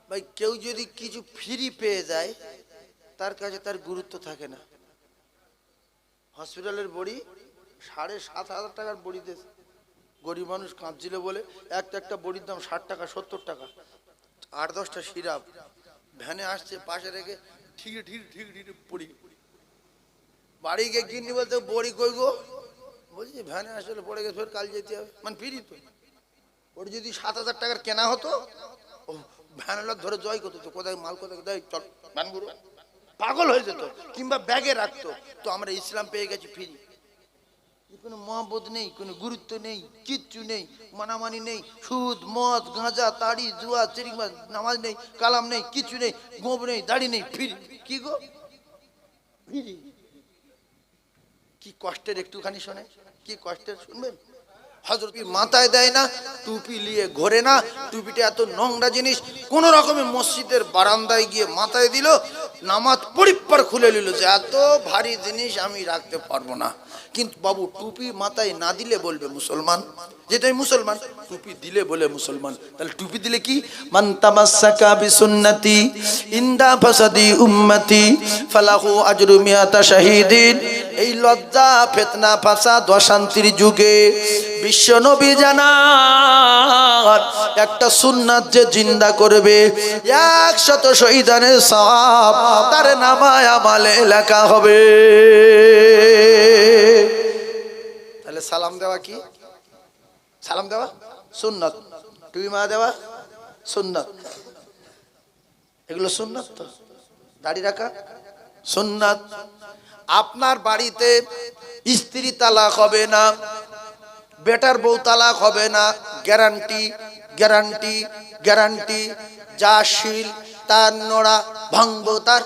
ভাই কেউ যদি কিছু ফ্রি পেয়ে যায়, তার কাছে তার গুরুত্ব থাকে না। হসপিটালের বড়ি 7,500 টাকার বড়ি দিয়েছে, গরিব মানুষ কাঁদছিল বলে একটা বড়ির দাম 60 টাকা 70 টাকা। 8-10টা সিরাপ ভ্যানে আসছে, পাশে রেখে ঠিক ঠিক ঠিক ঠিক বড়ি। বাড়ি গিয়ে কিনি বলতে বড়ি কই গো, বলছি ভ্যানে আসলে পড়ে গেছে, ফের কাল যেতে হবে, মানে ফিরি তো। ওর যদি 7,000 টাকার কেনা হতো, ভ্যানের লোক ধরে জয় করতো, তো কোথায় মাল কোথায় দেয়, চল ভ্যান গুরু পাগল হয়ে যেত, কিংবা ব্যাগে রাখতো। তো আমরা ইসলাম পেয়ে গেছি ফ্রি, কোনো মহব্বত নেই, কোনো গুরুত্ব নেই, কিচ্ছু নেই, মানামানি নেই, সুদ মদ গাঁজা তাড়ি জুয়া চিরিংবাজ, নামাজ নেই, কালাম নেই, কিছু নেই, গোব নেই, দাড়ি নেই, ফ্রি। কি গো ফ্রি? কি কষ্টের একটুখানি শোনে, কি কষ্টের শুনবেন। হযরত মাথায় দেয় না, টুপি নিয়ে ঘোরে না, টুপিটা এত নোংরা জিনিস, কোন রকমের মসজিদের বারান্দায় গিয়ে মাথায় দিল, নামাজ পরিপার খুলে নিল যে এত ভারী জিনিস আমি রাখতে পারবো না। কিন্তু বাবু টুপি মাথায় না দিলে বলবে মুসলমান, যে তুমি মুসলমান, টুপি দিলে বলে মুসলমান। তাহলে টুপি দিলে কি, মান তামাসসাকা বিসুন্নতি ইনদা ফাসাদি উম্মতি ফালাহু আজরু মিয়াতা শাহীদিন। এই লজ্জা ফিতনা ফাসাদ অশান্তির যুগে বিশ্ব নবী জানান একটা সুন্নাত যে জিন্দা করবে 100 শহীদানের সওয়াব তার নামায় আমলে লেখা হবে। তাহলে সালাম দেওয়া কি, সালাম দেওয়া সুন্নাত, টুপি মা দেওয়া সুন্নাত, এগুলো সুন্নাত। তো দাড়ি রাখা সুন্নাত। আপনার বাড়িতে স্ত্রী তালাক হবে না, বেটার বউ তালাক হবে না, গ্যারান্টি গ্যারান্টি গ্যারান্টি। যা শিল তার নোড়া ভাঙবো, তার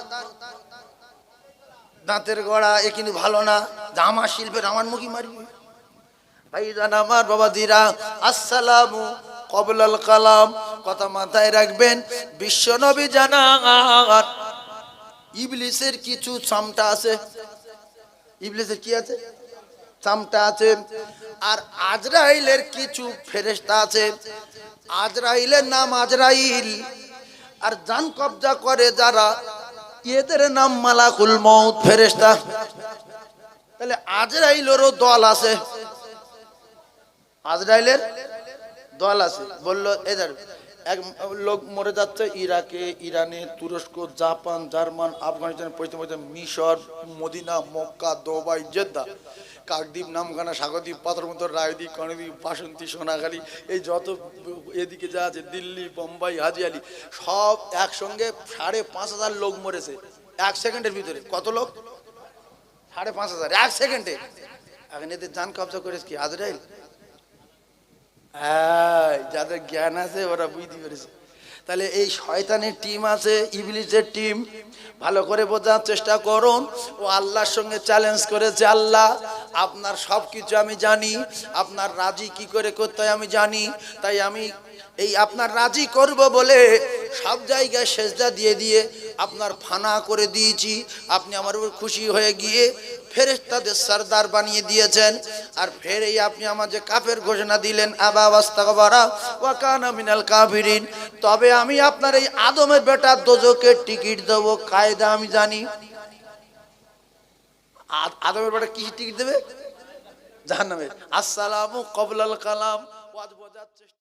দাঁতের গড়া এ কিন্তু ভালো না, জামা শিল্পের আমার মুখী মারবি। ভাইজান আমার বাবাজিরা, আসসালামু কবলাল কালাম, কথা মাথায় রাখবেন। বিশ্ব নবী জানান ইবলিসের কিছু চামটা আছে, ইবলিসের কি আছে, চামটা আছে। আর আজরাইলের কিছু ফেরেশতা আছে, আজরাইলের নাম আজরাইল। আর জান কবজা করে যারা, এদের নাম মালাকুল মউত ফেরেশতা। তাহলে আজরাইলেরও দল আছে, আজরাইলের দল আছে। বললো এদের এক লোক মরে যাচ্ছে ইরাকে, ইরানে, তুরস্ক, জাপান, জার্মান, আফগানিস্তান, পশ্চিম Misr, Medina, Mecca, Dubai, Jeddah, Kakdwip, Namkhana, Sagardwip, পাথরমন্তর, রায়দ্বীপ, কর্ণদ্বীপ, বাসন্তী, সোনাখালী, এই যত এদিকে যা আছে, দিল্লি, বোম্বাই, হাজি আলি, সব একসঙ্গে 5,500 লোক মরেছে 1 সেকেন্ডের ভিতরে। কত লোক? 5,500 1 সেকেন্ডে। এখন এদের জান কবজা করেছে কি আজরাইল? যাদের জ্ঞান আছে ওরা বুঝতে পেরেছে। তাহলে এই শয়তানের টিম আছে, ইবলিসের টিম, ভালো করে বোঝার চেষ্টা করুন। ও আল্লাহর সঙ্গে চ্যালেঞ্জ করেছে, আল্লাহ আপনার সব কিছু আমি জানি, আপনার রাজি কি করে করতে হয় আমি জানি, তাই আমি এই আপনার রাজি করব বলে সব জায়গায় সেজদা দিয়ে দিয়ে আপনার ফানা করে দিয়েছি। আপনি আমার উপর খুশি হয়ে গিয়ে ফেরেশতাদের সরদার বানিয়ে দিয়েছেন। আর ফের এই আপনি আমাকে কাফের ঘোষণা দিলেন, আবা ওয়াস্তাগফারা ওয়া কানা মিনাল কাফিরিন। তবে আমি আপনার এই আদমের বেটা দোজকের টিকিট দেব, কায়দা আমি জানি। আদমের বেটা কি টিকিট দেবে? জাহান্নামে। আসসালামু কবলাল কালাম। ওয়াজ বোঝার চেষ্টা